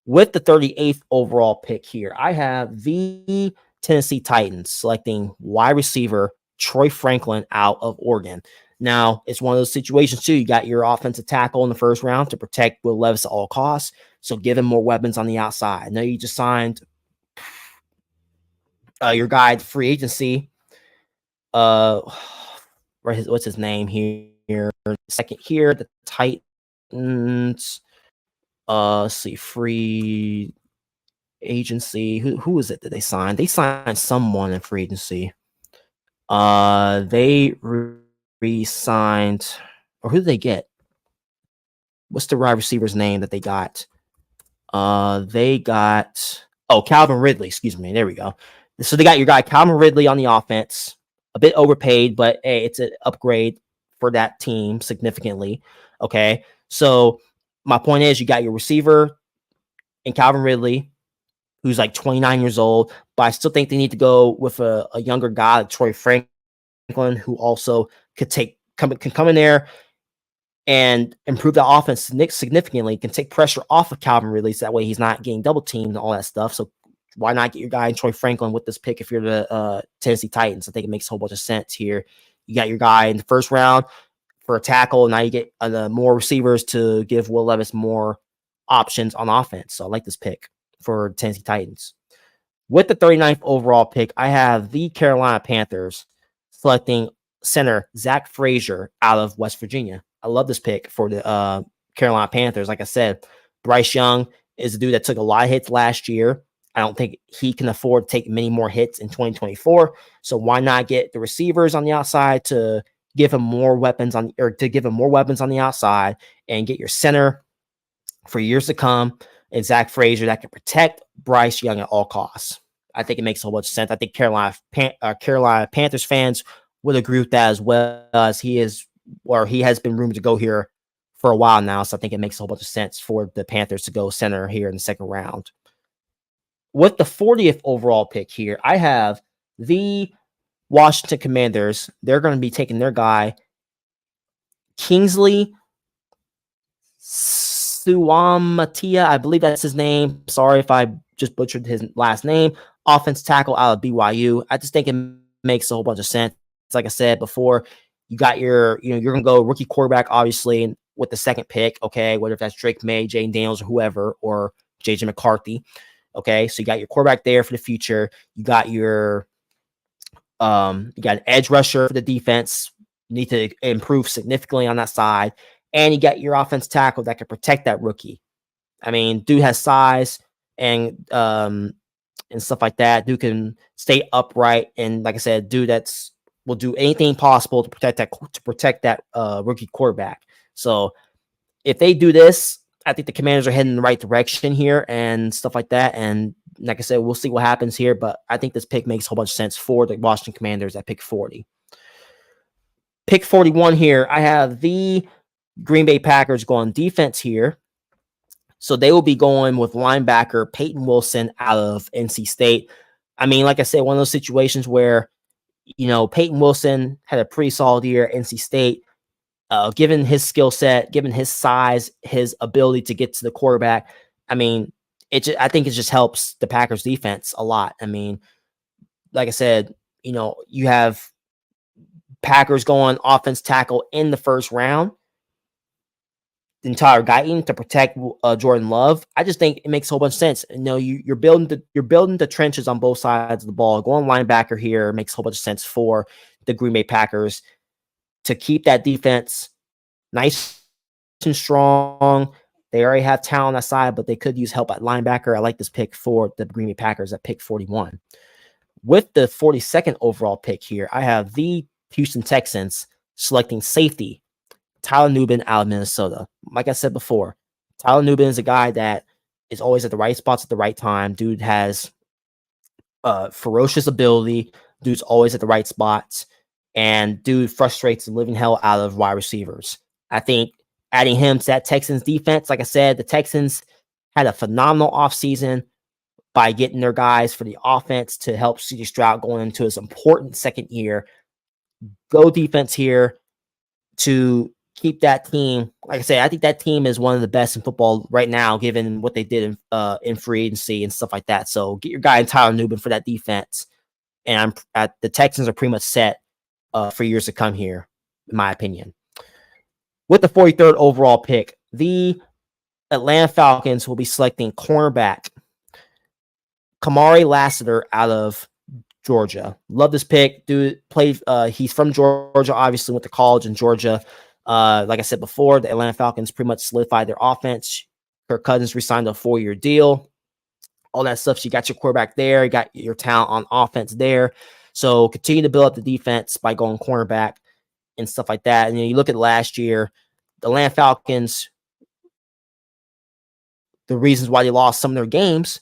With the 38th overall pick here, I have the Tennessee Titans selecting wide receiver Troy Franklin out of Oregon. Now, it's one of those situations, too. You got your offensive tackle in the first round to protect Will Levis at all costs, so give him more weapons on the outside. I know you just signed your guy at free agency. What's his name here? Second here, the Titans. Let's see, free agency. Who is it that they signed? They signed someone in free agency. They re-signed, or who did they get? What's the wide receiver's name that they got? They got Oh, Calvin Ridley. Excuse me. There we go. So they got your guy Calvin Ridley on the offense. A bit overpaid, but hey, it's an upgrade for that team significantly. Okay. So my point is, you got your receiver in Calvin Ridley, who's like 29 years old, but I still think they need to go with a younger guy like Troy Franklin, who also can come in there and improve the offense significantly, can take pressure off of Calvin Ridley, so that way he's not getting double teamed and all that stuff. So why not get your guy Troy Franklin with this pick if you're the Tennessee Titans? I think it makes a whole bunch of sense here. You got your guy in the first round for a tackle. Now you get more receivers to give Will Levis more options on offense. So I like this pick for Tennessee Titans. With the 39th overall pick, I have the Carolina Panthers selecting center Zach Frazier out of West Virginia. I love this pick for the Carolina Panthers. Like I said, Bryce Young is a dude that took a lot of hits last year. I don't think he can afford to take many more hits in 2024. So why not get the receivers on the outside to give him more weapons on the outside, and get your center for years to come, and Zach Frazier that can protect Bryce Young at all costs. I think it makes a whole bunch of sense. I think Carolina Panthers fans would agree with that, as well, as he has been rumored to go here for a while now. So I think it makes a whole bunch of sense for the Panthers to go center here in the second round. With the 40th overall pick here, I have the Washington Commanders. They're going to be taking their guy, Kingsley Suamatia, I believe that's his name. Sorry if I just butchered his last name. Offense tackle out of BYU. I just think it makes a whole bunch of sense. Like I said before, you got you're going to go rookie quarterback, obviously, with the second pick, okay, whether that's Drake May, Jane Daniels, or whoever, or JJ McCarthy. Okay, so you got your quarterback there for the future. You got your you got an edge rusher for the defense. You need to improve significantly on that side. And you got your offense tackle that can protect that rookie. I mean, dude has size and stuff like that. Dude can stay upright, and like I said, dude will do anything possible to protect that rookie quarterback. So if they do this, I think the Commanders are heading in the right direction here and stuff like that. And like I said, we'll see what happens here, but I think this pick makes a whole bunch of sense for the Washington Commanders at pick 40. Pick 41 here, I have the Green Bay Packers going defense here. So they will be going with linebacker Peyton Wilson out of NC State. I mean, like I said, one of those situations where, Peyton Wilson had a pretty solid year at NC State. Given his skill set, given his size, his ability to get to the quarterback, I mean, I think it just helps the Packers defense a lot. I mean, like I said, you have Packers going offense tackle in the first round, the entire Guyton to protect Jordan Love. I just think it makes a whole bunch of sense. You're building the trenches on both sides of the ball. Going linebacker here makes a whole bunch of sense for the Green Bay Packers to keep that defense nice and strong. They already have talent on that side, but they could use help at linebacker. I like this pick for the Green Bay Packers at pick 41. With the 42nd overall pick here, I have the Houston Texans selecting safety Tyler Nubin out of Minnesota. Like I said before, Tyler Nubin is a guy that is always at the right spots at the right time. Dude has ferocious ability. Dude's always at the right spots. And dude frustrates the living hell out of wide receivers. I think adding him to that Texans defense, like I said, the Texans had a phenomenal offseason by getting their guys for the offense to help C.J. Stroud going into his important second year. Go defense here to keep that team. Like I said, I think that team is one of the best in football right now, given what they did in free agency and stuff like that. So get your guy in Tyler Nubin for that defense. And the Texans are pretty much set for years to come here, in my opinion. With the 43rd overall pick, the Atlanta Falcons will be selecting cornerback Kamari Lassiter out of Georgia. Love this pick. Dude played. He's from Georgia, obviously went to college in Georgia. Like I said before, the Atlanta Falcons pretty much solidified their offense. Kirk Cousins re-signed a 4-year deal. All that stuff. So you got your quarterback there. You got your talent on offense there. So continue to build up the defense by going cornerback and stuff like that. And you look at last year, the Atlanta Falcons, the reasons why they lost some of their games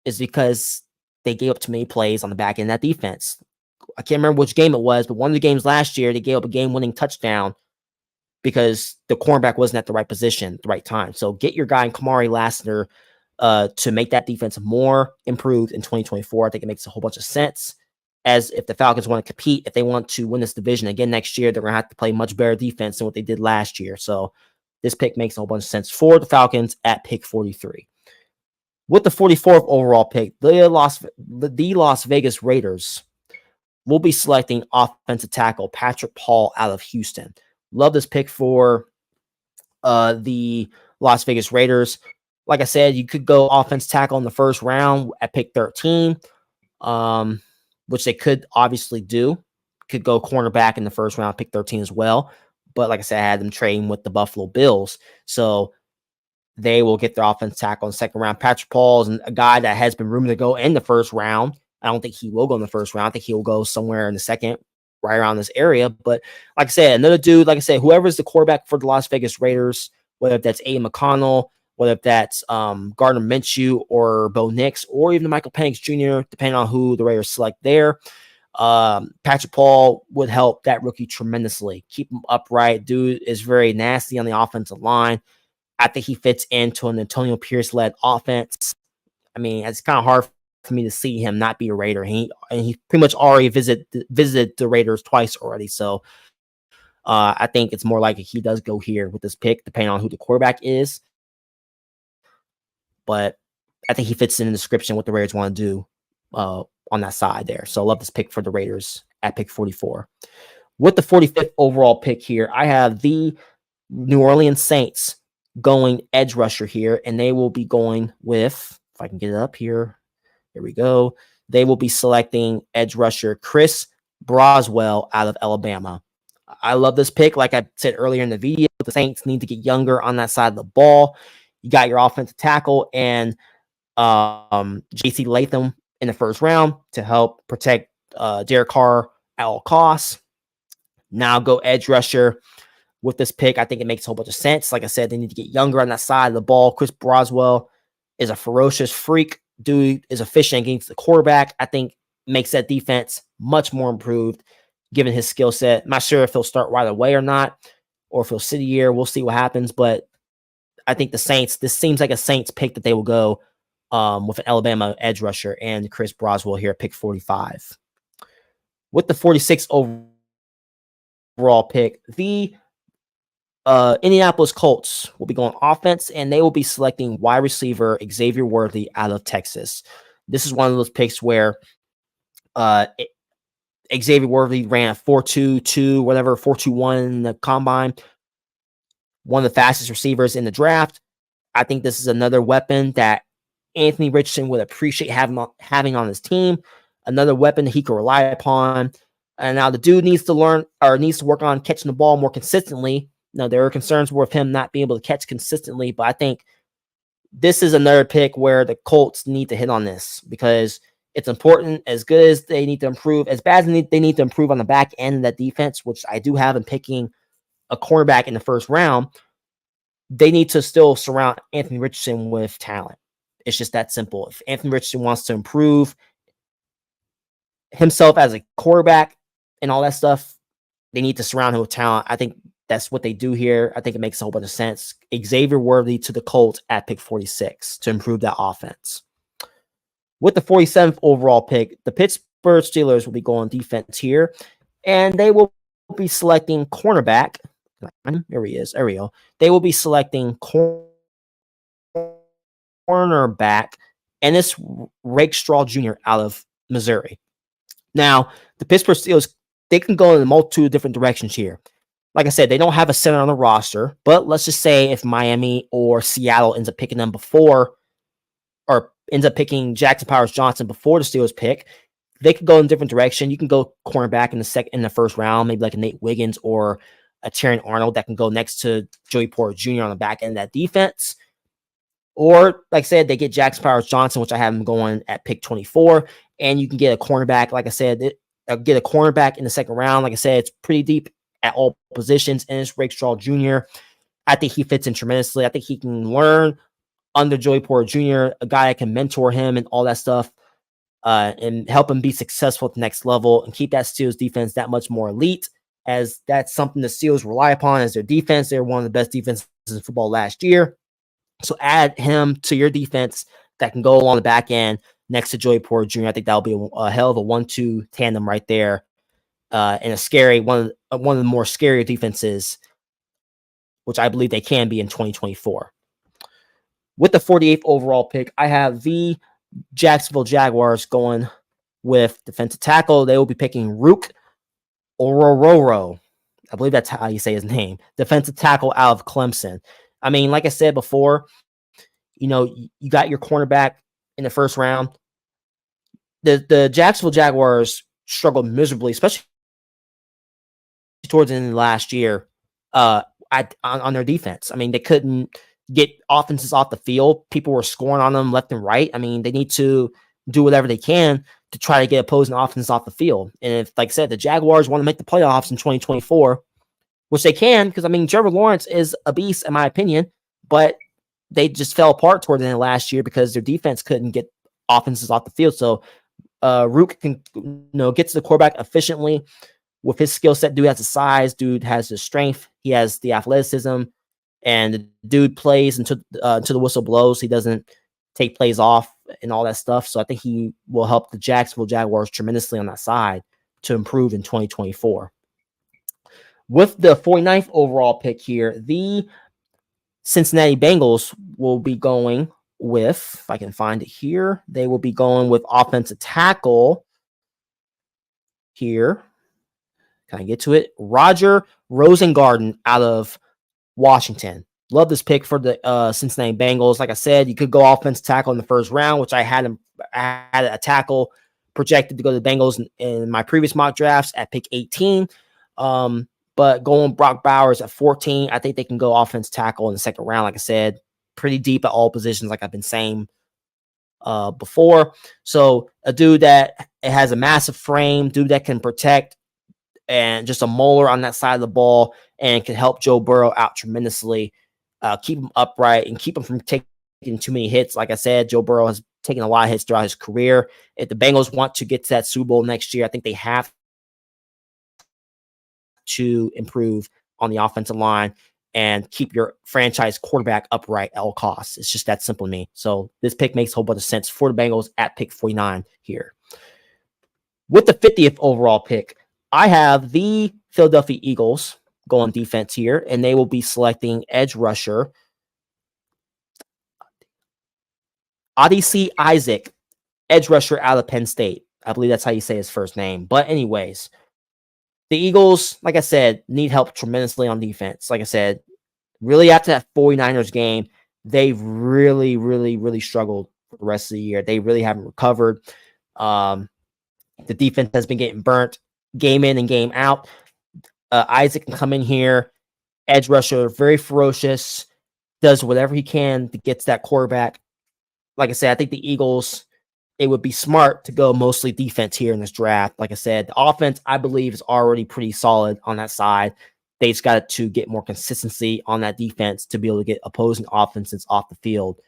is because they gave up too many plays on the back end of that defense. I can't remember which game it was, but one of the games last year, they gave up a game-winning touchdown because the cornerback wasn't at the right position at the right time. So get your guy in Kamari Lassiter to make that defense more improved in 2024. I think it makes a whole bunch of sense. As if the Falcons want to compete, if they want to win this division again next year, they're going to have to play much better defense than what they did last year. So this pick makes a whole bunch of sense for the Falcons at pick 43. With the 44th overall pick, the Las Vegas Raiders will be selecting offensive tackle Patrick Paul out of Houston. Love this pick for the Las Vegas Raiders. Like I said, you could go offensive tackle in the first round at pick 13, which they could obviously do. Could go cornerback in the first round, pick 13 as well. But like I said, I had them trading with the Buffalo Bills. So they will get their offensive tackle in the second round. Patrick Paul is a guy that has been rumored to go in the first round. I don't think he will go in the first round. I think he will go somewhere in the second, right around this area. But like I said, another dude, like I said, whoever's the quarterback for the Las Vegas Raiders, whether that's Aiden McConnell, whether that's Gardner Minshew or Bo Nix, or even Michael Penix Jr., depending on who the Raiders select there, Patrick Paul would help that rookie tremendously. Keep him upright. Dude is very nasty on the offensive line. I think he fits into an Antonio Pierce-led offense. I mean, it's kind of hard for me to see him not be a Raider. He pretty much already visited the Raiders twice already. So I think it's more likely he does go here with this pick, depending on who the quarterback is. But I think he fits in the description what the Raiders want to do on that side there. So I love this pick for the Raiders at pick 44. With the 45th overall pick here, I have the New Orleans Saints going edge rusher here, and they will be going with, if I can get it up here, here we go. They will be selecting edge rusher Chris Broswell out of Alabama. I love this pick. Like I said earlier in the video, the Saints need to get younger on that side of the ball. You got your offensive tackle and J.C. Latham in the first round to help protect Derek Carr at all costs. Now go edge rusher. With this pick, I think it makes a whole bunch of sense. Like I said, they need to get younger on that side of the ball. Chris Broswell is a ferocious freak. Dude is efficient against the quarterback. I think makes that defense much more improved given his skill set. I'm not sure if he'll start right away or not, or if he'll sit a year. We'll see what happens. But I think the Saints, this seems like a Saints pick that they will go with an Alabama edge rusher and Chris Broswell here at pick 45. With the 46th overall pick, the Indianapolis Colts will be going offense, and they will be selecting wide receiver Xavier Worthy out of Texas. This is one of those picks where Xavier Worthy ran a 4.22, whatever, 4.21 in the combine. One of the fastest receivers in the draft. I think this is another weapon that Anthony Richardson would appreciate having on his team. Another weapon that he could rely upon. And now the dude needs to learn or needs to work on catching the ball more consistently. Now, there are concerns with him not being able to catch consistently, but I think this is another pick where the Colts need to hit on this because it's important. As good as they need to improve, as bad as they need to improve on the back end of that defense, which I do have in picking a cornerback in the first round, they need to still surround Anthony Richardson with talent. It's just that simple. If Anthony Richardson wants to improve himself as a quarterback and all that stuff, they need to surround him with talent. I think that's what they do here. I think it makes a whole bunch of sense. Xavier Worthy to the Colts at pick 46 to improve that offense. With the 47th overall pick, the Pittsburgh Steelers will be going defense here, and they will be selecting cornerback. There he is. There we go. They will be selecting cornerback Ennis Rakestraw Jr. out of Missouri. Now, the Pittsburgh Steelers, they can go in a multitude of different directions here. Like I said, they don't have a center on the roster, but let's just say if Miami or Seattle ends up picking them before, or ends up picking Jackson Powers Johnson before the Steelers pick, they could go in a different direction. You can go cornerback in the first round, maybe like a Nate Wiggins or a Terrion Arnold that can go next to Joey Porter Jr. on the back end of that defense. Or, like I said, they get Jackson Powers Johnson, which I have him going at pick 24, and you can get a cornerback, like I said, get a cornerback in the second round. Like I said, it's pretty deep at all positions, and it's Rakestraw Jr. I think he fits in tremendously. I think he can learn under Joey Porter Jr., a guy that can mentor him and all that stuff, and help him be successful at the next level and keep that Steelers defense that much more elite, as that's something the Steelers rely upon as their defense. They're one of the best defenses in football last year. So add him to your defense that can go along the back end next to Joey Porter Jr. I think that'll be a hell of a 1-2 tandem right there, and a scary one of the more scarier defenses, which I believe they can be in 2024. With the 48th overall pick, I have the Jacksonville Jaguars going with defensive tackle. They will be picking Rook Orororo. I believe that's how you say his name. Defensive tackle out of Clemson. I mean, like I said before, you got your cornerback in the first round. The Jacksonville Jaguars struggled miserably, especially towards the end of last year, on their defense. I mean, they couldn't get offenses off the field. People were scoring on them left and right. I mean, they need to do whatever they can to try to get opposing offenses off the field. And if, like I said, the Jaguars want to make the playoffs in 2024, which they can, because, I mean, Trevor Lawrence is a beast, in my opinion, but they just fell apart toward the end of last year because their defense couldn't get offenses off the field. So Rook can get to the quarterback efficiently with his skill set. Dude has the size. Dude has the strength. He has the athleticism. And the dude plays until the whistle blows. He doesn't take plays off and all that stuff. So I think he will help the Jacksonville Jaguars tremendously on that side to improve in 2024. With the 49th overall pick here, the Cincinnati Bengals will be going with, if I can find it here, they will be going with offensive tackle here. Can I get to it? Roger Rosengarten out of Washington. Love this pick for the Cincinnati Bengals. Like I said, you could go offensive tackle in the first round, which I had a tackle projected to go to the Bengals in my previous mock drafts at pick 18. But going Brock Bowers at 14, I think they can go offensive tackle in the second round. Like I said, pretty deep at all positions, like I've been saying before. So a dude that has a massive frame, dude that can protect, and just a molar on that side of the ball, and can help Joe Burrow out tremendously, keep him upright and keep him from taking too many hits. Like I said, Joe Burrow has taken a lot of hits throughout his career. If the Bengals want to get to that Super Bowl next year, I think they have to improve on the offensive line and keep your franchise quarterback upright at all costs. It's just that simple to me. So this pick makes a whole bunch of sense for the Bengals at pick 49 here. With the 50th overall pick, I have the Philadelphia Eagles going defense here, and they will be selecting edge rusher Odyssey Isaac, edge rusher out of Penn State. I believe that's how you say his first name. But anyways, the Eagles, like I said, need help tremendously on defense. Like I said, really after that 49ers game, they've really, really, really struggled for the rest of the year. They really haven't recovered. The defense has been getting burnt game in and game out. Isaac can come in here, edge rusher, very ferocious, does whatever he can to get to that quarterback. Like I said, I think the Eagles, it would be smart to go mostly defense here in this draft. Like I said, the offense, I believe, is already pretty solid on that side. They just got to get more consistency on that defense to be able to get opposing offenses off the field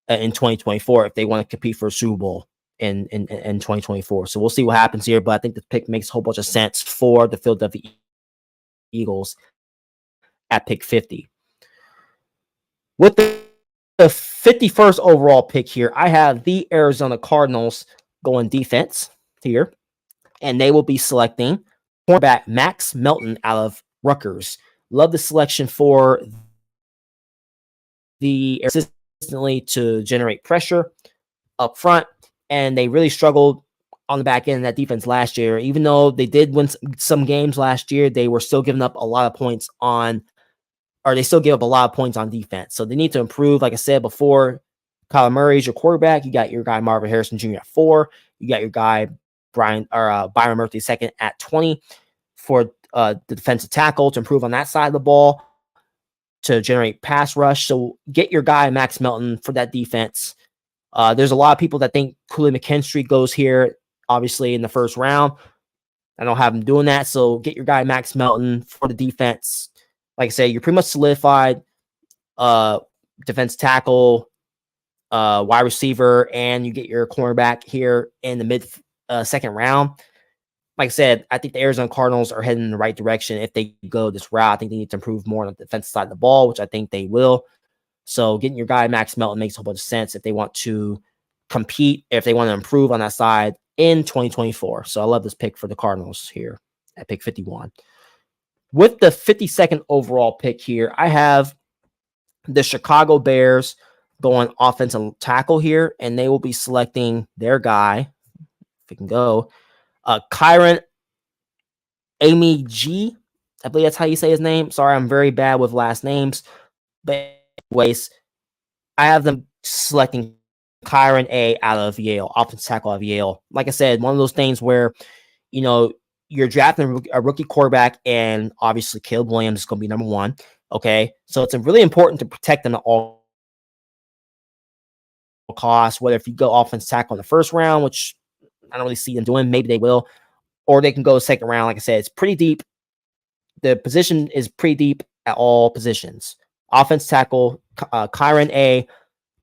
in 2024 if they want to compete for a Super Bowl in 2024. So we'll see what happens here, but I think the pick makes a whole bunch of sense for the Philadelphia Eagles at pick 50. With the 51st overall pick here, I have the Arizona Cardinals going defense here, and they will be selecting cornerback Max Melton out of Rutgers. Love the selection for the consistently to generate pressure up front, and they really struggled on the back end of that defense last year. Even though they did win some games last year, they were still giving up a lot of points they still give up a lot of points on defense. So they need to improve. Like I said before, Kyler Murray is your quarterback. You got your guy Marvin Harrison Jr. at 4. You got your guy Byron Murphy II at 20 for the defensive tackle to improve on that side of the ball to generate pass rush. So get your guy Max Melton for that defense. There's a lot of people that think Kool-Aid McKinstry goes here, obviously, in the first round. I don't have him doing that. So get your guy Max Melton for the defense. Like I say, you're pretty much solidified defense tackle wide receiver, and you get your cornerback here in the mid second round. Like I said, I think the Arizona Cardinals are heading in the right direction if they go this route. I think they need to improve more on the defensive side of the ball, which I think they will. So getting your guy Max Melton makes a whole bunch of sense if they want to compete, if they want to improve on that side in 2024. So I love this pick for the Cardinals here at pick 51. With the 52nd overall pick here, I have the Chicago Bears going offensive tackle here, and they will be selecting their guy, if we can go, Kyron Amy G. I believe that's how you say his name. Sorry, I'm very bad with last names. But anyways, I have them selecting Kyron A out of Yale, offensive tackle out of Yale. Like I said, one of those things where, you know, you're drafting a rookie quarterback, and obviously Caleb Williams is going to be number one. Okay, so it's really important to protect them at all costs, whether if you go offensive tackle in the first round, which I don't really see them doing, maybe they will, or they can go second round. Like I said, it's pretty deep. The position is pretty deep at all positions. Offense tackle, Kyron A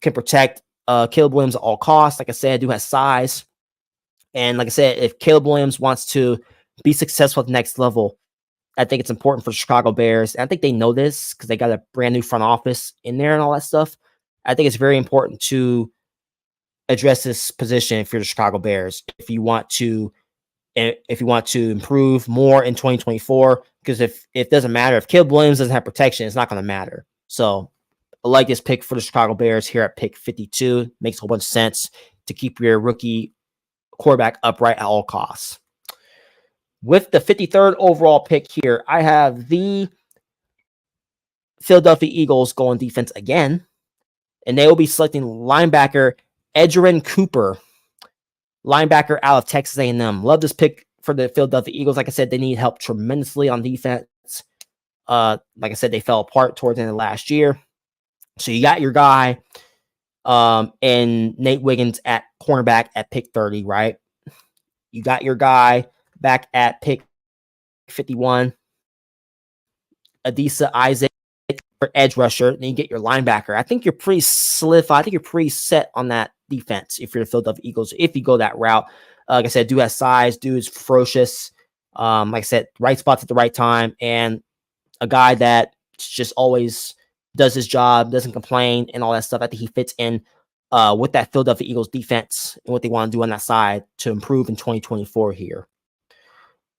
can protect Caleb Williams at all costs. Like I said, do has size. And like I said, if Caleb Williams wants to be successful at the next level, I think it's important for the Chicago Bears. And I think they know this because they got a brand new front office in there and all that stuff. I think it's very important to address this position if you're the Chicago Bears. If you want to improve more in 2024, because if it doesn't matter, if Caleb Williams doesn't have protection, it's not going to matter. So I like this pick for the Chicago Bears here at pick 52. Makes a whole bunch of sense to keep your rookie quarterback upright at all costs. With the 53rd overall pick here, I have the Philadelphia Eagles going defense again, and they will be selecting linebacker Edgerrin Cooper, linebacker out of Texas A&M. Love this pick for the Philadelphia Eagles. Like I said, they need help tremendously on defense. Like I said, they fell apart towards the end of last year. So you got your guy and Nate Wiggins at cornerback at pick 30, right? You got your guy back at pick 51, Adisa Isaac for edge rusher. Then you get your linebacker. I think you're pretty solidified. I think you're pretty set on that defense if you're the Philadelphia Eagles, if you go that route. Like I said, dude has size, dude is ferocious. Like I said, right spots at the right time, and a guy that just always does his job, doesn't complain, and all that stuff. I think he fits in with that Philadelphia Eagles defense and what they want to do on that side to improve in 2024 here.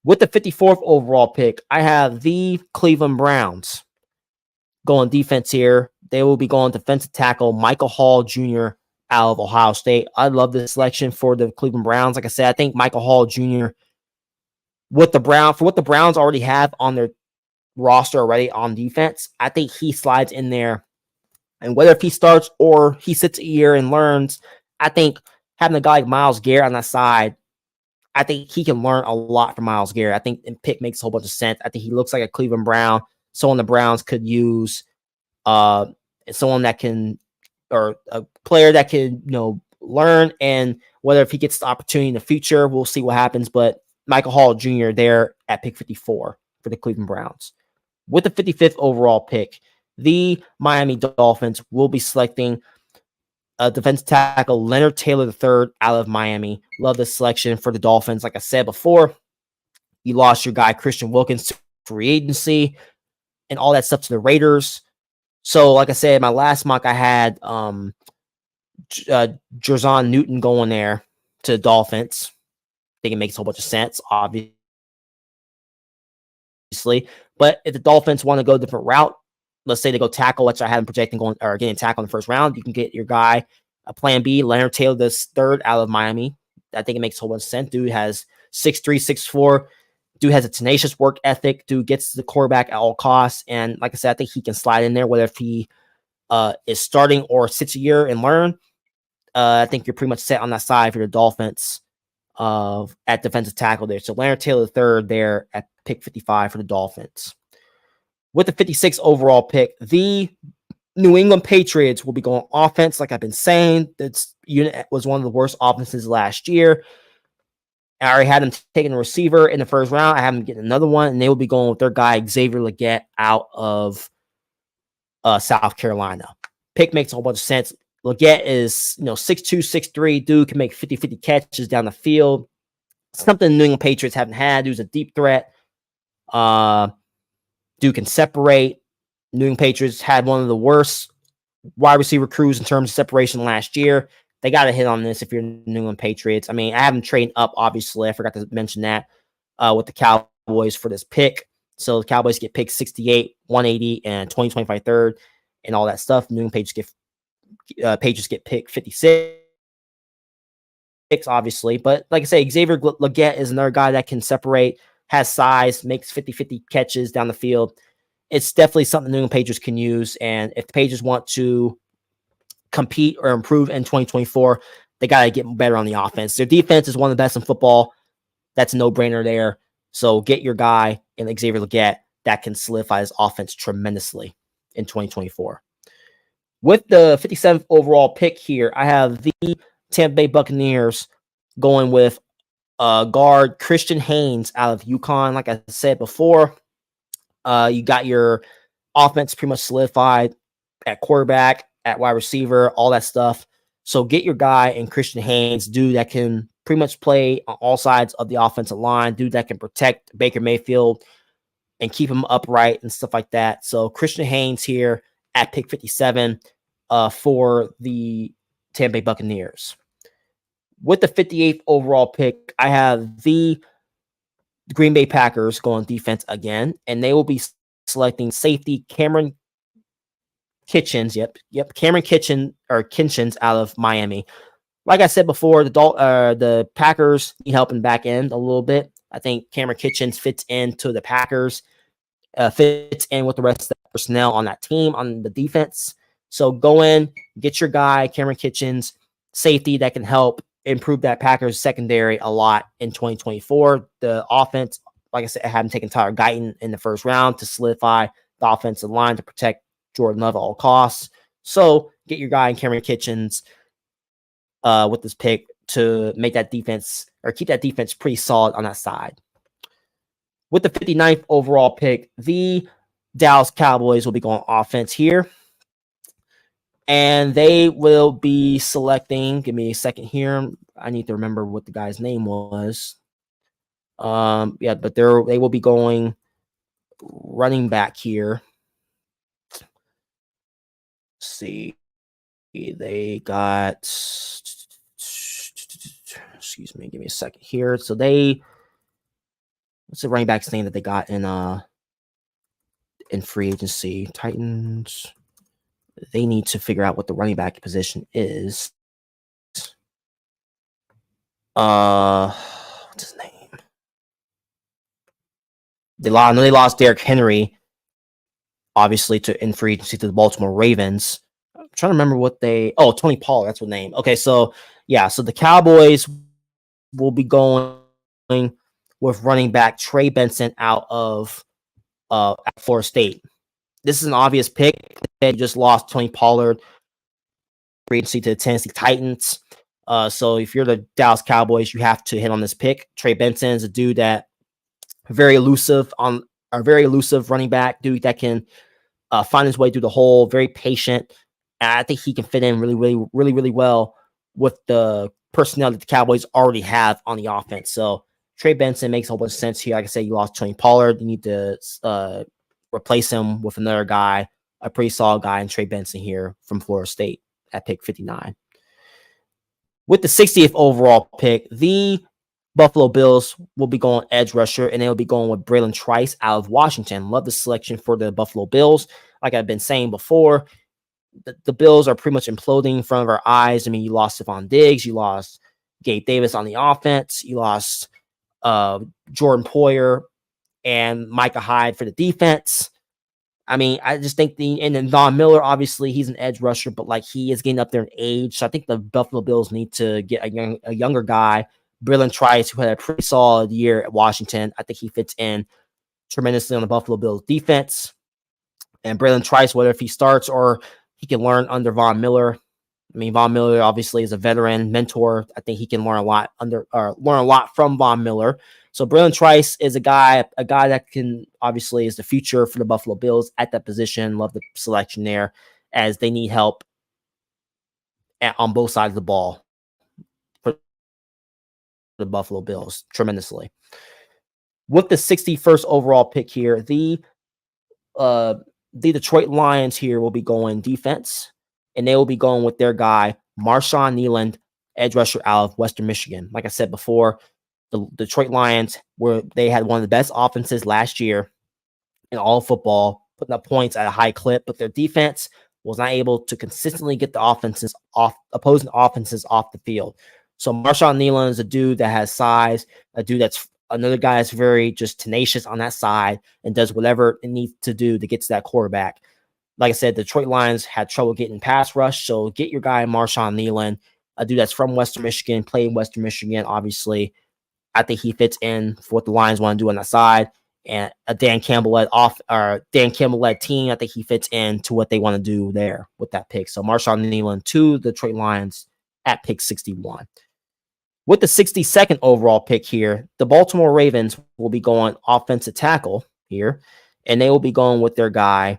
With the 54th overall pick, I have the Cleveland Browns going defense here. They will be going defensive tackle Michael Hall Jr. out of Ohio State. I love this selection for the Cleveland Browns. Like I said, I think Michael Hall Jr. for what the Browns already have on their roster already on defense, I think he slides in there. And whether if he starts or he sits a year and learns, I think having a guy like Myles Garrett on that side, I think he can learn a lot from Myles Garrett. I think pick makes a whole bunch of sense. I think he looks like a Cleveland Brown. Someone the Browns could use, someone that can, or a player that can, learn. And whether if he gets the opportunity in the future, we'll see what happens. But Michael Hall Jr. there at pick 54 for the Cleveland Browns. With the 55th overall pick, the Miami Dolphins will be selecting defensive tackle Leonard Taylor III out of Miami. Love this selection for the Dolphins. Like I said before, you lost your guy Christian Wilkins to free agency and all that stuff to the Raiders. So, like I said, my last mock I had Jerzon Newton going there to the Dolphins. I think it makes a whole bunch of sense, obviously. But if the Dolphins want to go a different route, let's say they go tackle, which I had them projecting going or getting tackle in the first round, you can get your guy a plan B, Leonard Taylor III out of Miami. I think it makes a whole bunch of sense. Dude has 6'3", 6'4". Dude has a tenacious work ethic. Dude gets the quarterback at all costs. And like I said, I think he can slide in there, whether if he is starting or sits a year and learn. I think you're pretty much set on that side for the Dolphins at defensive tackle there. So Leonard Taylor III there at pick 55 for the Dolphins. With the 56th overall pick, the New England Patriots will be going offense. Like I've been saying, this unit was one of the worst offenses last year. I already had them taking a receiver in the first round. I have them getting another one, and they will be going with their guy, Xavier Legette, out of South Carolina. Pick makes a whole bunch of sense. Leggett is 6'2", 6'3", dude can make 50-50 catches down the field. Something the New England Patriots haven't had. Dude's a deep threat. Dude can separate. New England Patriots had one of the worst wide receiver crews in terms of separation last year. They got to hit on this if you're New England Patriots. I mean, I haven't traded up, obviously. I forgot to mention that with the Cowboys for this pick. So the Cowboys get picked 68, 180, and 2025 third, and all that stuff. New England Patriots get picked 56, obviously. But like I say, Xavier Leggett is another guy that can separate, has size, makes 50-50 catches down the field. It's definitely something the New England Patriots can use. And if the Patriots want to compete or improve in 2024, they got to get better on the offense. Their defense is one of the best in football. That's a no-brainer there. So get your guy in Xavier Leggett that can solidify his offense tremendously in 2024. With the 57th overall pick here, I have the Tampa Bay Buccaneers going with guard Christian Haynes out of UConn. Like I said before, you got your offense pretty much solidified at quarterback, at wide receiver, all that stuff. So get your guy in Christian Haynes, dude that can pretty much play on all sides of the offensive line, dude that can protect Baker Mayfield and keep him upright and stuff like that. So Christian Haynes here at pick 57 for the Tampa Bay Buccaneers. With the 58th overall pick, I have the Green Bay Packers going defense again, and they will be selecting safety Cameron Kitchens. Cameron Kitchens out of Miami. Like I said before, the Packers need help in back end a little bit. I think Cameron Kitchens fits into the Packers, fits in with the rest of the personnel on that team on the defense. So go in, get your guy, Cameron Kitchens, safety that can help improve that Packers secondary a lot in 2024. The offense, like I said, I haven't taken Tyler Guyton in the first round to solidify the offensive line to protect Jordan Love at all costs. So get your guy in Cameron Kitchens with this pick to make that defense or keep that defense pretty solid on that side. With the 59th overall pick, the Dallas Cowboys will be going offense here. And they will be selecting, give me a second here. I need to remember what the guy's name was. But they will be going running back here. Let's see. They got, excuse me, give me a second here. So what's the running back's name that they got in free agency? Titans. They need to figure out what the running back position is. What's his name? They lost Derrick Henry, obviously, in free agency to the Baltimore Ravens. I'm trying to remember Tony Pollard, that's what name. Okay, so the Cowboys will be going with running back Trey Benson out of Florida State. This is an obvious pick. They just lost Tony Pollard free agency to the Tennessee Titans. So if you're the Dallas Cowboys, you have to hit on this pick. Trey Benson is a dude that very elusive running back, dude that can find his way through the hole, very patient. And I think he can fit in really well with the personnel that the Cowboys already have on the offense. So Trey Benson makes a whole bunch of sense here. Like I said, you lost Tony Pollard. You need to replace him with another guy, a pretty solid guy in Trey Benson here from Florida State at pick 59. With the 60th overall pick, the Buffalo Bills will be going edge rusher, and they will be going with Braylon Trice out of Washington. Love the selection for the Buffalo Bills. Like I've been saying before, the Bills are pretty much imploding in front of our eyes. I mean, you lost Stephon Diggs, you lost Gabe Davis on the offense, you lost Jordan Poyer and Micah Hyde for the defense. I mean, I just think and then Von Miller, obviously, he's an edge rusher, but like he is getting up there in age. So I think the Buffalo Bills need to get a younger guy, Braylon Trice, who had a pretty solid year at Washington. I think he fits in tremendously on the Buffalo Bills defense. And Braylon Trice, whether if he starts or he can learn under Von Miller. I mean, Von Miller obviously is a veteran mentor. I think he can learn a lot from Von Miller. So Braylon Trice is a guy that can obviously is the future for the Buffalo Bills at that position. Love the selection there as they need help on both sides of the ball for the Buffalo Bills tremendously. With the 61st overall pick here, uh, the Detroit Lions here will be going defense, and they will be going with their guy, Marshawn Kneeland, edge rusher out of Western Michigan. Like I said before, the Detroit Lions they had one of the best offenses last year in all of football, putting up points at a high clip, but their defense was not able to consistently get the opposing offenses off the field. So Marshawn Kneeland is a dude that has size, a dude that's another guy that's very just tenacious on that side and does whatever it needs to do to get to that quarterback. Like I said, the Detroit Lions had trouble getting pass rush, so get your guy Marshawn Kneeland, a dude that's from Western Michigan, played in Western Michigan, obviously. I think he fits in for what the Lions want to do on that side. And a Dan Campbell led team, I think he fits into what they want to do there with that pick. So Marshawn Kneeland to the Detroit Lions at pick 61. With the 62nd overall pick here, the Baltimore Ravens will be going offensive tackle here, and they will be going with their guy,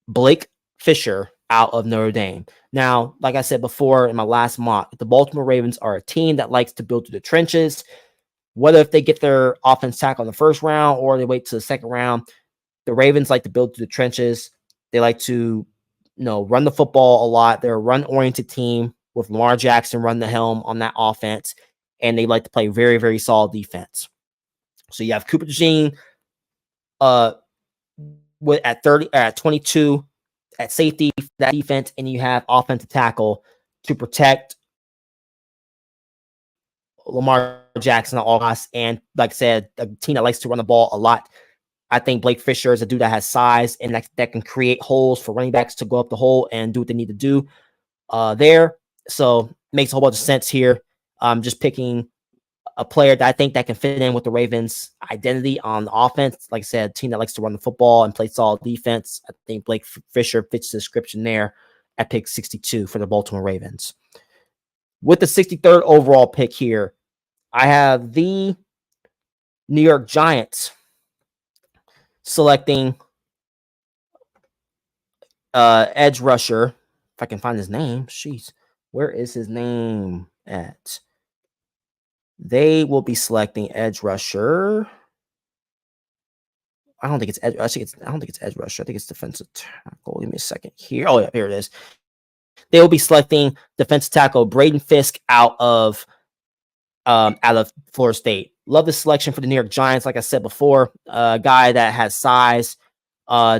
Blake Fisher, out of Notre Dame. Now, like I said before in my last mock, the Baltimore Ravens are a team that likes to build through the trenches. Whether if they get their offense tackle in the first round or they wait to the second round, the Ravens like to build through the trenches. They like to, run the football a lot. They're a run-oriented team with Lamar Jackson run the helm on that offense, and they like to play very, very solid defense. So you have Cooper DeJean at 22 at safety for that defense, and you have offensive tackle to protect Lamar Jackson at all costs. And like I said, a team that likes to run the ball a lot. I think Blake Fisher is a dude that has size and that can create holes for running backs to go up the hole and do what they need to do there. So makes a whole bunch of sense here. I'm just picking a player that I think that can fit in with the Ravens' identity on the offense. Like I said, a team that likes to run the football and play solid defense. I think Blake Fisher fits the description there at pick 62 for the Baltimore Ravens. With the 63rd overall pick here, I have the New York Giants selecting edge rusher. If I can find his name. Jeez. Where is his name at? They will be selecting edge rusher. I don't think it's edge. I don't think it's edge rusher. I think it's defensive tackle. Give me a second here. Oh yeah, here it is. They will be selecting defensive tackle Braden Fisk out of Florida State. Love the selection for the New York Giants. Like I said before, a guy that has size,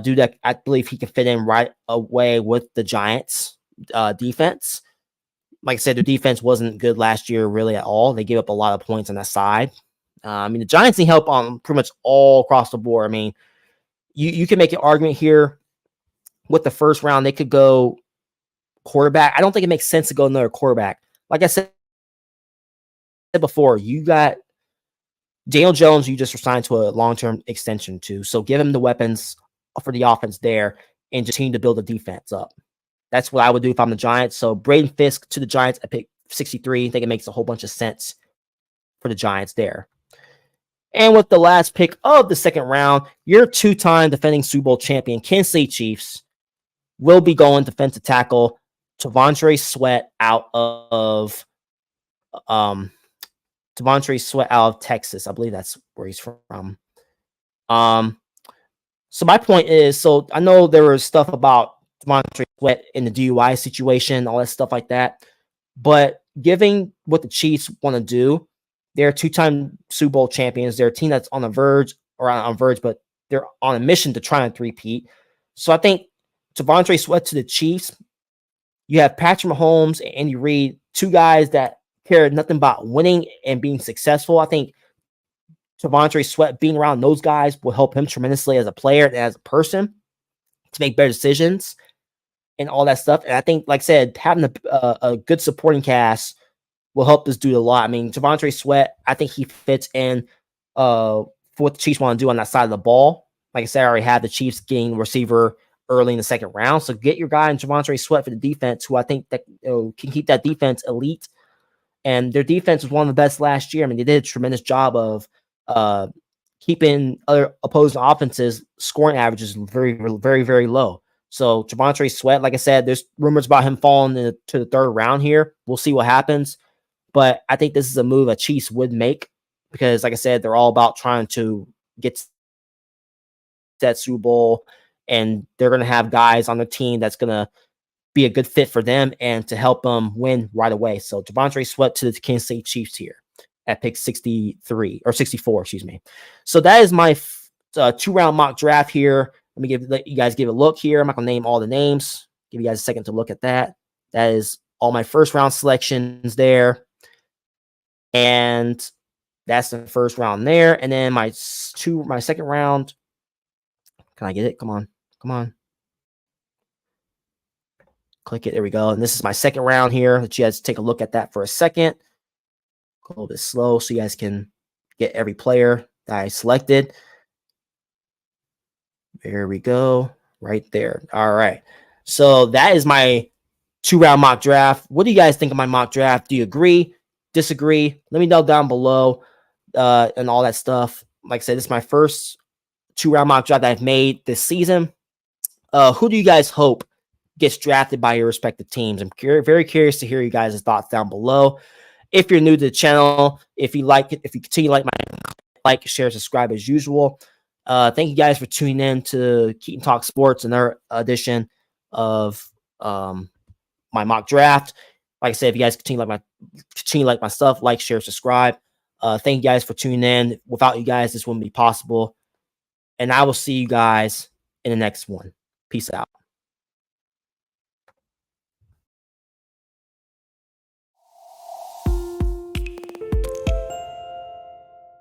dude that I believe he can fit in right away with the Giants defense. Like I said, their defense wasn't good last year really at all. They gave up a lot of points on that side. The Giants need help on pretty much all across the board. I mean, you can make an argument here with the first round. They could go quarterback. I don't think it makes sense to go another quarterback. Like I said before, you got Daniel Jones, you just signed to a long-term extension to. So give him the weapons for the offense there and just continue to build the defense up. That's what I would do if I'm the Giants. So Braden Fisk to the Giants at pick 63. I think it makes a whole bunch of sense for the Giants there. And with the last pick of the second round, your two-time defending Super Bowl champion Kansas City Chiefs will be going defensive tackle T'Vondre Sweat out of Texas. I believe that's where he's from. So my point is, so I know there was stuff about T'Vondre Sweat in the DUI situation, all that stuff like that. But given what the Chiefs want to do, they're two-time Super Bowl champions. They're a team that's on the verge, but they're on a mission to try and three-peat. So I think T'Vondre Sweat to the Chiefs, you have Patrick Mahomes and Andy Reid, two guys that care nothing about winning and being successful. I think T'Vondre Sweat being around those guys will help him tremendously as a player and as a person to make better decisions and all that stuff. And I think, like I said, having a good supporting cast will help this dude a lot. I mean, T'Vondre Sweat, I think he fits in for what the Chiefs want to do on that side of the ball. Like I said, I already had the Chiefs getting receiver early in the second round. So get your guy in T'Vondre Sweat for the defense, who I think that can keep that defense elite. And their defense was one of the best last year. I mean, they did a tremendous job of keeping other opposing offenses scoring averages very, very, very low. So Javonte Sweat, like I said, there's rumors about him falling to the third round here. We'll see what happens. But I think this is a move that Chiefs would make because, like I said, they're all about trying to get to that Super Bowl, and they're going to have guys on the team that's going to be a good fit for them and to help them win right away. So Javonte Sweat to the Kansas City Chiefs here at pick 63 or 64, excuse me. So that is my 2-round mock draft here. Let me let you guys give a look here. I'm not going to name all the names. Give you guys a second to look at that. That is all my first round selections there. And that's the first round there. And then my second round. Can I get it? Come on. Come on. Click it. There we go. And this is my second round here. Let you guys take a look at that for a second. Go a little bit slow so you guys can get every player that I selected. There we go. Right there. All right. So that is my 2-round mock draft. What do you guys think of my mock draft? Do you agree? Disagree? Let me know down below and all that stuff. Like I said, this is my first 2-round mock draft that I've made this season. Who do you guys hope gets drafted by your respective teams? I'm very curious to hear you guys' thoughts down below. If you're new to the channel, if you like it, if you continue to like, share, subscribe as usual. Thank you guys for tuning in to Keaton Talk Sports, another edition of my mock draft. Like I said, if you guys continue to like my stuff, like, share, subscribe. Thank you guys for tuning in. Without you guys, this wouldn't be possible. And I will see you guys in the next one. Peace out.